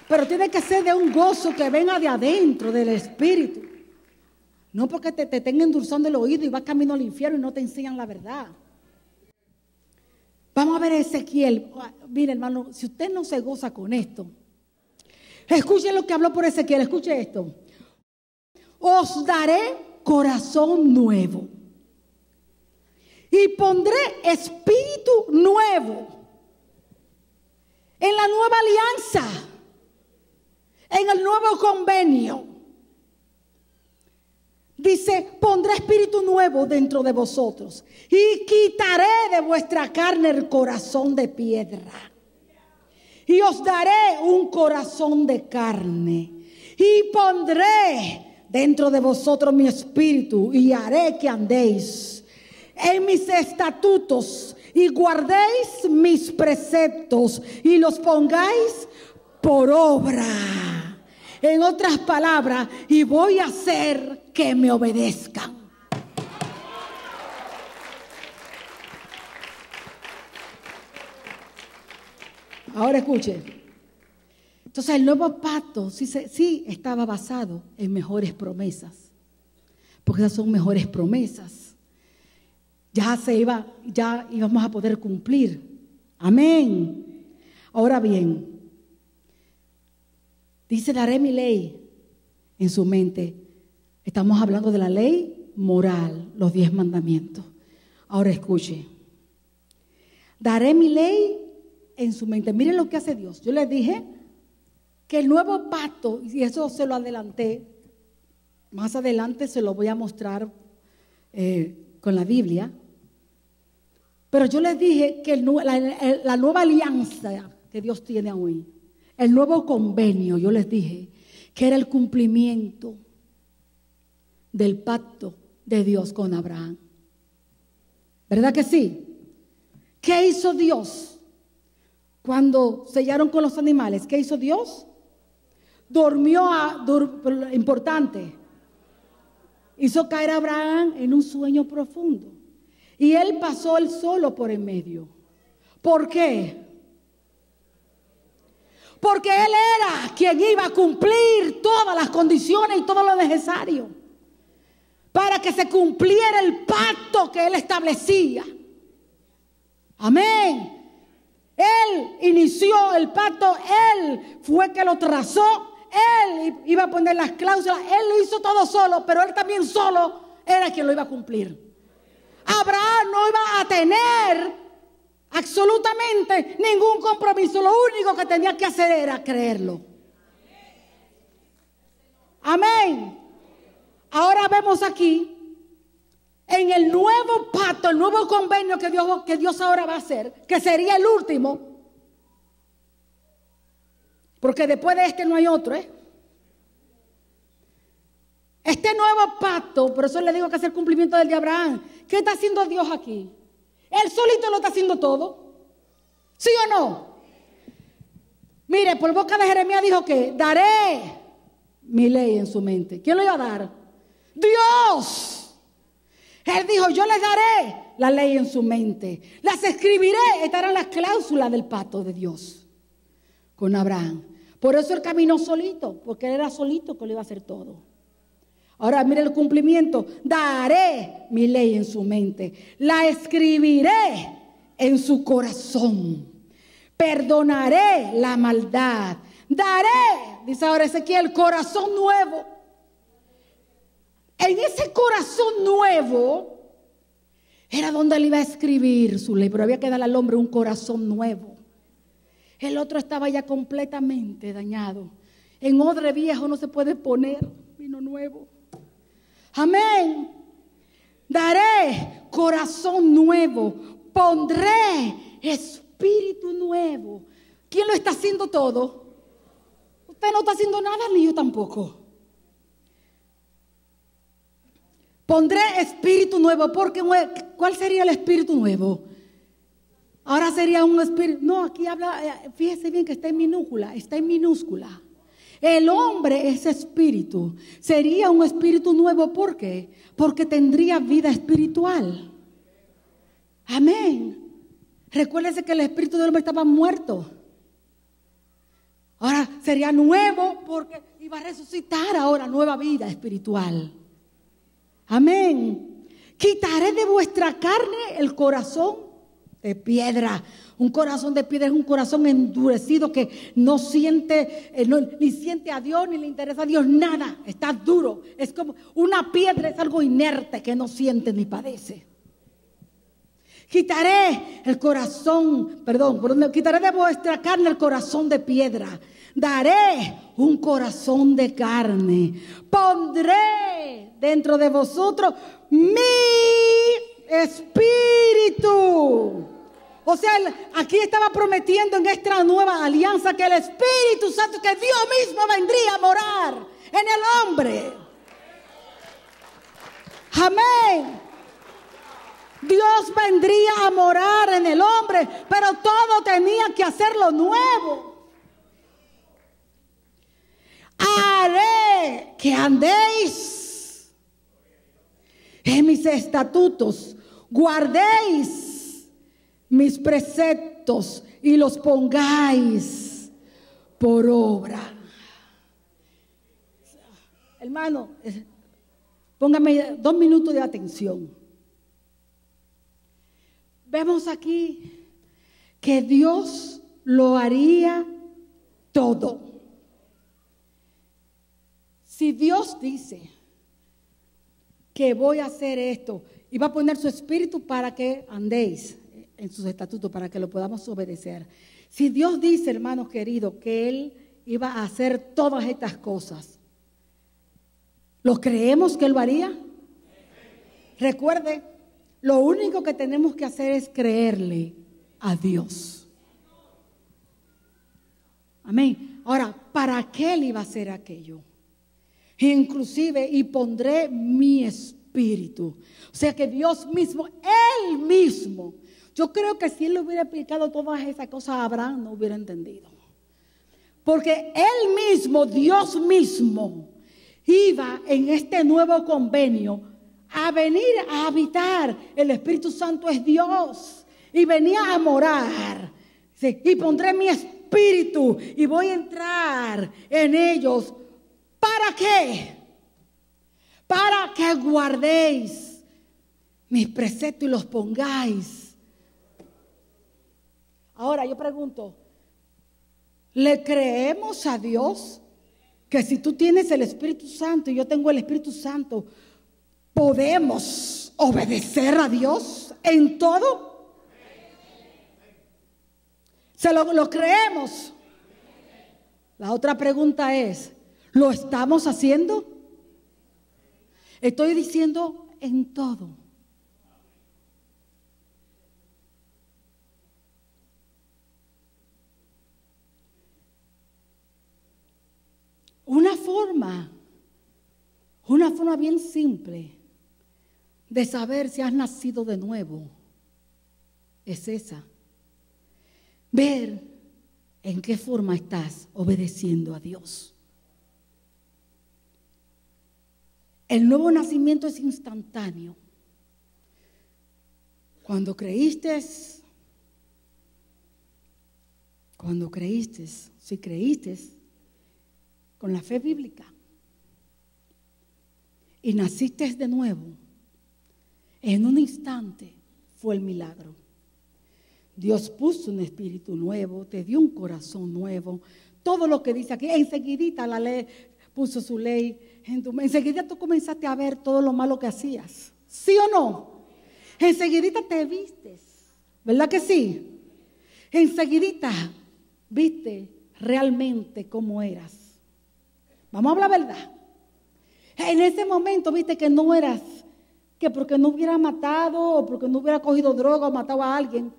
Pero tiene que ser de un gozo que venga de adentro del espíritu. No porque te estén endulzando el oído y vas camino al infierno y no te enseñan la verdad. Vamos a ver a Ezequiel. Mire, hermano, si usted no se goza con esto, Escuchen lo que habló por Ezequiel, escuche esto. Os daré corazón nuevo y pondré espíritu nuevo en la nueva alianza, en el nuevo convenio. Dice, pondré espíritu nuevo dentro de vosotros y quitaré de vuestra carne el corazón de piedra. Y os daré un corazón de carne y pondré dentro de vosotros mi espíritu y haré que andéis en mis estatutos y guardéis mis preceptos y los pongáis por obra. En otras palabras, y voy a hacer que me obedezcan. Ahora escuche. Entonces el nuevo pacto sí estaba basado en mejores promesas. Porque esas son mejores promesas. Ya íbamos a poder cumplir. Amén. Ahora bien, dice, daré mi ley en su mente. Estamos hablando de la ley moral, los 10 mandamientos. Ahora escuche. Daré mi ley en su mente. Miren lo que hace Dios. Yo les dije que el nuevo pacto, y eso se lo adelanté, más adelante se lo voy a mostrar con la Biblia. Pero yo les dije que la nueva alianza que Dios tiene hoy, el nuevo convenio, yo les dije que era el cumplimiento del pacto de Dios con Abraham. ¿Verdad que sí? ¿Qué hizo Dios cuando sellaron con los animales? ¿Qué hizo Dios? Importante. Hizo caer a Abraham en un sueño profundo. Y él pasó él solo por en medio. ¿Por qué? Porque él era quien iba a cumplir todas las condiciones y todo lo necesario para que se cumpliera el pacto que él establecía. Amén. Él inició el pacto, él fue que lo trazó, él iba a poner las cláusulas, él lo hizo todo solo, pero él también solo era quien lo iba a cumplir. Abraham no iba a tener absolutamente ningún compromiso. Lo único que tenía que hacer era creerlo. Amén. Ahora vemos aquí en el nuevo pacto, el nuevo convenio que Dios ahora va a hacer, que sería el último, porque después de este no hay otro, Este nuevo pacto, por eso le digo que es el cumplimiento del de Abraham. ¿Qué está haciendo Dios aquí? Él solito lo está haciendo todo. ¿Sí o no? Mire, por boca de Jeremías dijo que daré mi ley en su mente. ¿Quién lo iba a dar? Dios. Él dijo, yo les daré la ley en su mente. Las escribiré. Estarán las cláusulas del pacto de Dios con Abraham. Por eso él caminó solito, porque él era solito que lo iba a hacer todo. Ahora mire el cumplimiento. Daré mi ley en su mente. La escribiré en su corazón. Perdonaré la maldad. Daré, dice ahora Ezequiel, corazón nuevo. En ese corazón nuevo era donde él iba a escribir su ley. Pero había que darle al hombre un corazón nuevo. El otro estaba ya completamente dañado. En odre viejo no se puede poner vino nuevo. Amén. Daré corazón nuevo. Pondré espíritu nuevo. ¿Quién lo está haciendo todo? Usted no está haciendo nada, ni yo tampoco. Pondré espíritu nuevo. Porque ¿cuál sería el espíritu nuevo? Ahora sería un espíritu. No, aquí habla, fíjese bien que está en minúscula. Está en minúscula. El hombre, ese espíritu, sería un espíritu nuevo. ¿Por qué? Porque tendría vida espiritual. Amén. Recuérdese que el espíritu del hombre estaba muerto. Ahora sería nuevo porque iba a resucitar ahora nueva vida espiritual. Amén. Quitaré de vuestra carne el corazón de piedra. Un corazón de piedra es un corazón endurecido que no siente, ni siente a Dios, ni le interesa a Dios, nada. Está duro. Es como una piedra, es algo inerte que no siente ni padece. Quitaré el corazón, quitaré de vuestra carne el corazón de piedra. Daré un corazón de carne. Pondré dentro de vosotros mi espíritu. O sea, aquí estaba prometiendo en esta nueva alianza que el Espíritu Santo, que Dios mismo vendría a morar en el hombre. Amén. Dios vendría a morar en el hombre, pero todo tenía que hacerlo nuevo. Haré que andéis en mis estatutos, guardéis mis preceptos y los pongáis por obra. Hermano, póngame 2 minutos de atención. Vemos aquí que Dios lo haría todo. Si Dios dice que voy a hacer esto y va a poner su espíritu para que andéis en sus estatutos, para que lo podamos obedecer. Si Dios dice, hermanos queridos, que Él iba a hacer todas estas cosas, ¿lo creemos que Él lo haría? Recuerde, lo único que tenemos que hacer es creerle a Dios. Amén. Ahora, ¿para qué Él iba a hacer aquello? Inclusive, y pondré mi espíritu. O sea que Dios mismo, Él mismo. Yo creo que si Él le hubiera explicado todas esas cosas a Abraham, no hubiera entendido. Porque Él mismo, Dios mismo, iba en este nuevo convenio a venir a habitar. El Espíritu Santo es Dios y venía a morar. Sí, y pondré mi espíritu y voy a entrar en ellos. ¿Para qué? Para que guardéis mis preceptos y los pongáis. Ahora yo pregunto, ¿le creemos a Dios que si tú tienes el Espíritu Santo y yo tengo el Espíritu Santo, podemos obedecer a Dios en todo? ¿Se lo creemos? La otra pregunta es, ¿lo estamos haciendo? Estoy diciendo en todo. Una forma bien simple de saber si has nacido de nuevo es esa. Ver en qué forma estás obedeciendo a Dios. El nuevo nacimiento es instantáneo. Cuando creíste, si creíste con la fe bíblica y naciste de nuevo, en un instante fue el milagro. Dios puso un espíritu nuevo, te dio un corazón nuevo. Todo lo que dice aquí, enseguidita la ley puso su ley en tu mente. Enseguida tú comenzaste a ver todo lo malo que hacías. ¿Sí o no? Enseguidita te vistes, ¿verdad que sí? Enseguidita viste realmente cómo eras. Vamos a hablar verdad. En ese momento viste que no eras, que porque no hubiera matado o porque no hubiera cogido droga o matado a alguien,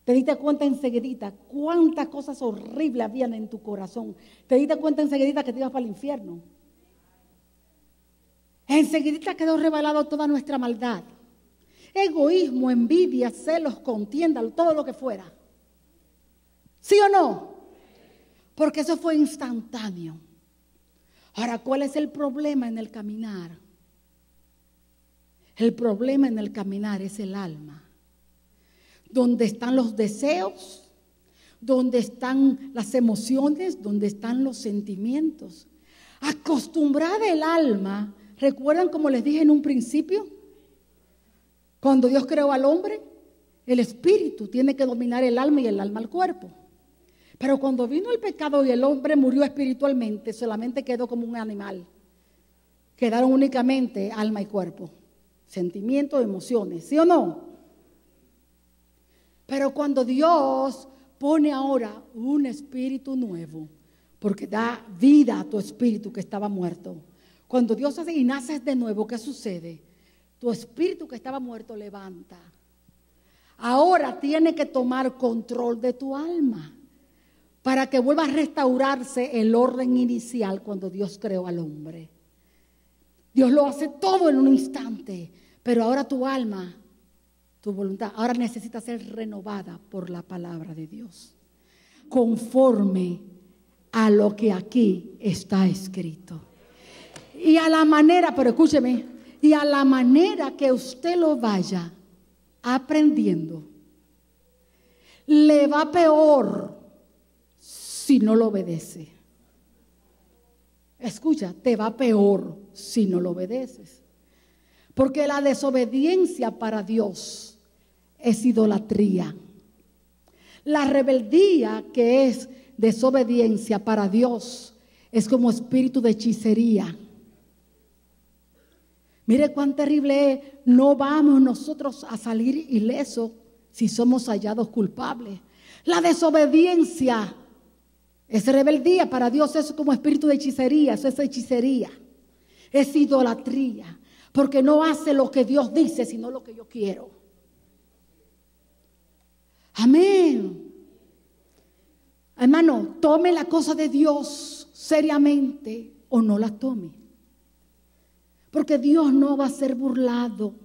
te diste cuenta enseguidita cuántas cosas horribles habían en tu corazón. Te diste cuenta enseguidita que te ibas para el infierno. Enseguidita quedó revelado toda nuestra maldad. Egoísmo, envidia, celos, contienda, todo lo que fuera. ¿Sí o no? Porque eso fue instantáneo. Ahora, ¿cuál es el problema en el caminar? El problema en el caminar es el alma. Donde están los deseos, donde están las emociones, donde están los sentimientos. Acostumbrada el alma, ¿recuerdan como les dije en un principio? Cuando Dios creó al hombre, El espíritu tiene que dominar el alma y el alma al cuerpo. Pero cuando vino el pecado y el hombre murió espiritualmente, solamente quedó como un animal. Quedaron únicamente alma y cuerpo, sentimientos, emociones, ¿sí o no? Pero cuando Dios pone ahora un espíritu nuevo, porque da vida a tu espíritu que estaba muerto. Cuando Dios hace y naces de nuevo, ¿qué sucede? Tu espíritu que estaba muerto levanta. Ahora tiene que tomar control de tu alma para que vuelva a restaurarse el orden inicial cuando Dios creó al hombre. Dios lo hace todo en un instante, pero ahora tu alma, tu voluntad, ahora necesita ser renovada por la palabra de Dios, conforme a lo que aquí está escrito. Y a la manera, pero escúcheme, y a la manera que usted lo vaya aprendiendo, le va peor si no lo obedece. Escucha, te va peor si no lo obedeces. Porque la desobediencia para Dios es idolatría. La rebeldía, que es desobediencia para Dios, es como espíritu de hechicería. Mire cuán terrible es. No vamos nosotros a salir ilesos si somos hallados culpables. La desobediencia es rebeldía para Dios, es como espíritu de hechicería. Eso es hechicería, es idolatría, porque no hace lo que Dios dice, sino lo que yo quiero. Amén. Hermano, tome la cosa de Dios seriamente o no la tome, porque Dios no va a ser burlado.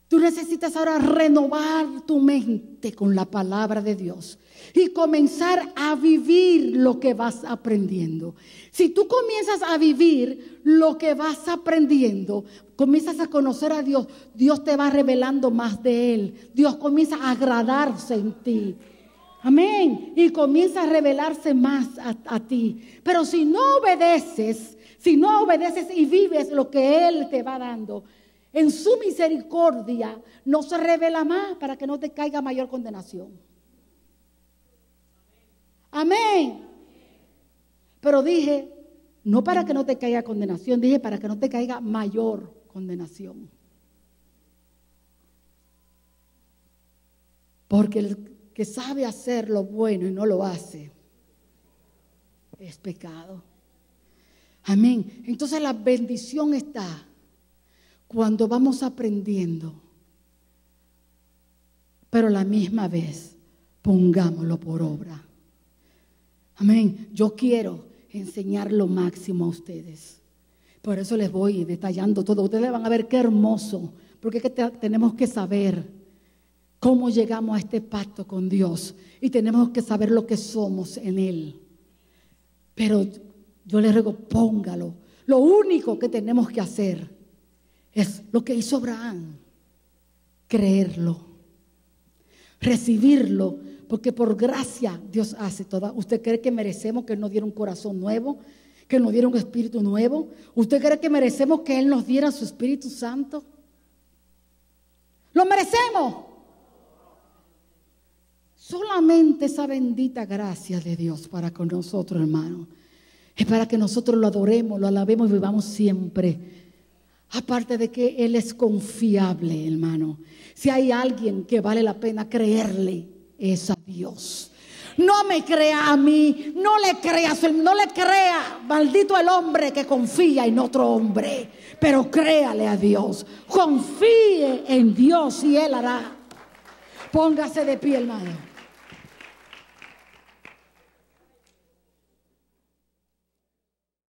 Tú necesitas ahora renovar tu mente con la palabra de Dios y comenzar a vivir lo que vas aprendiendo. Si tú comienzas a vivir lo que vas aprendiendo, comienzas a conocer a Dios, Dios te va revelando más de Él. Dios comienza a agradarse en ti. Amén. Y comienza a revelarse más a ti. Pero si no obedeces y vives lo que Él te va dando, en su misericordia no se revela más para que no te caiga mayor condenación. Amén. Pero dije, no para que no te caiga condenación, dije para que no te caiga mayor condenación. Porque el que sabe hacer lo bueno y no lo hace, es pecado. Amén. Entonces la bendición está cuando vamos aprendiendo, pero a la misma vez pongámoslo por obra. Amén. Yo quiero enseñar lo máximo a ustedes. Por eso les voy detallando todo. Ustedes van a ver qué hermoso, porque es que tenemos que saber cómo llegamos a este pacto con Dios y tenemos que saber lo que somos en Él. Pero yo les ruego, póngalo. Lo único que tenemos que hacer es lo que hizo Abraham: creerlo, recibirlo, porque por gracia Dios hace todo. ¿Usted cree que merecemos que Él nos diera un corazón nuevo, que Él nos diera un espíritu nuevo? ¿Usted cree que merecemos que Él nos diera su Espíritu Santo? ¿Lo merecemos? Solamente esa bendita gracia de Dios para con nosotros, hermano, es para que nosotros lo adoremos, lo alabemos y vivamos siempre. Aparte de que Él es confiable, hermano. Si hay alguien que vale la pena creerle, es a Dios. No me crea a mí, no le crea, maldito el hombre que confía en otro hombre, pero créale a Dios, confíe en Dios y Él hará. Póngase de pie, hermano.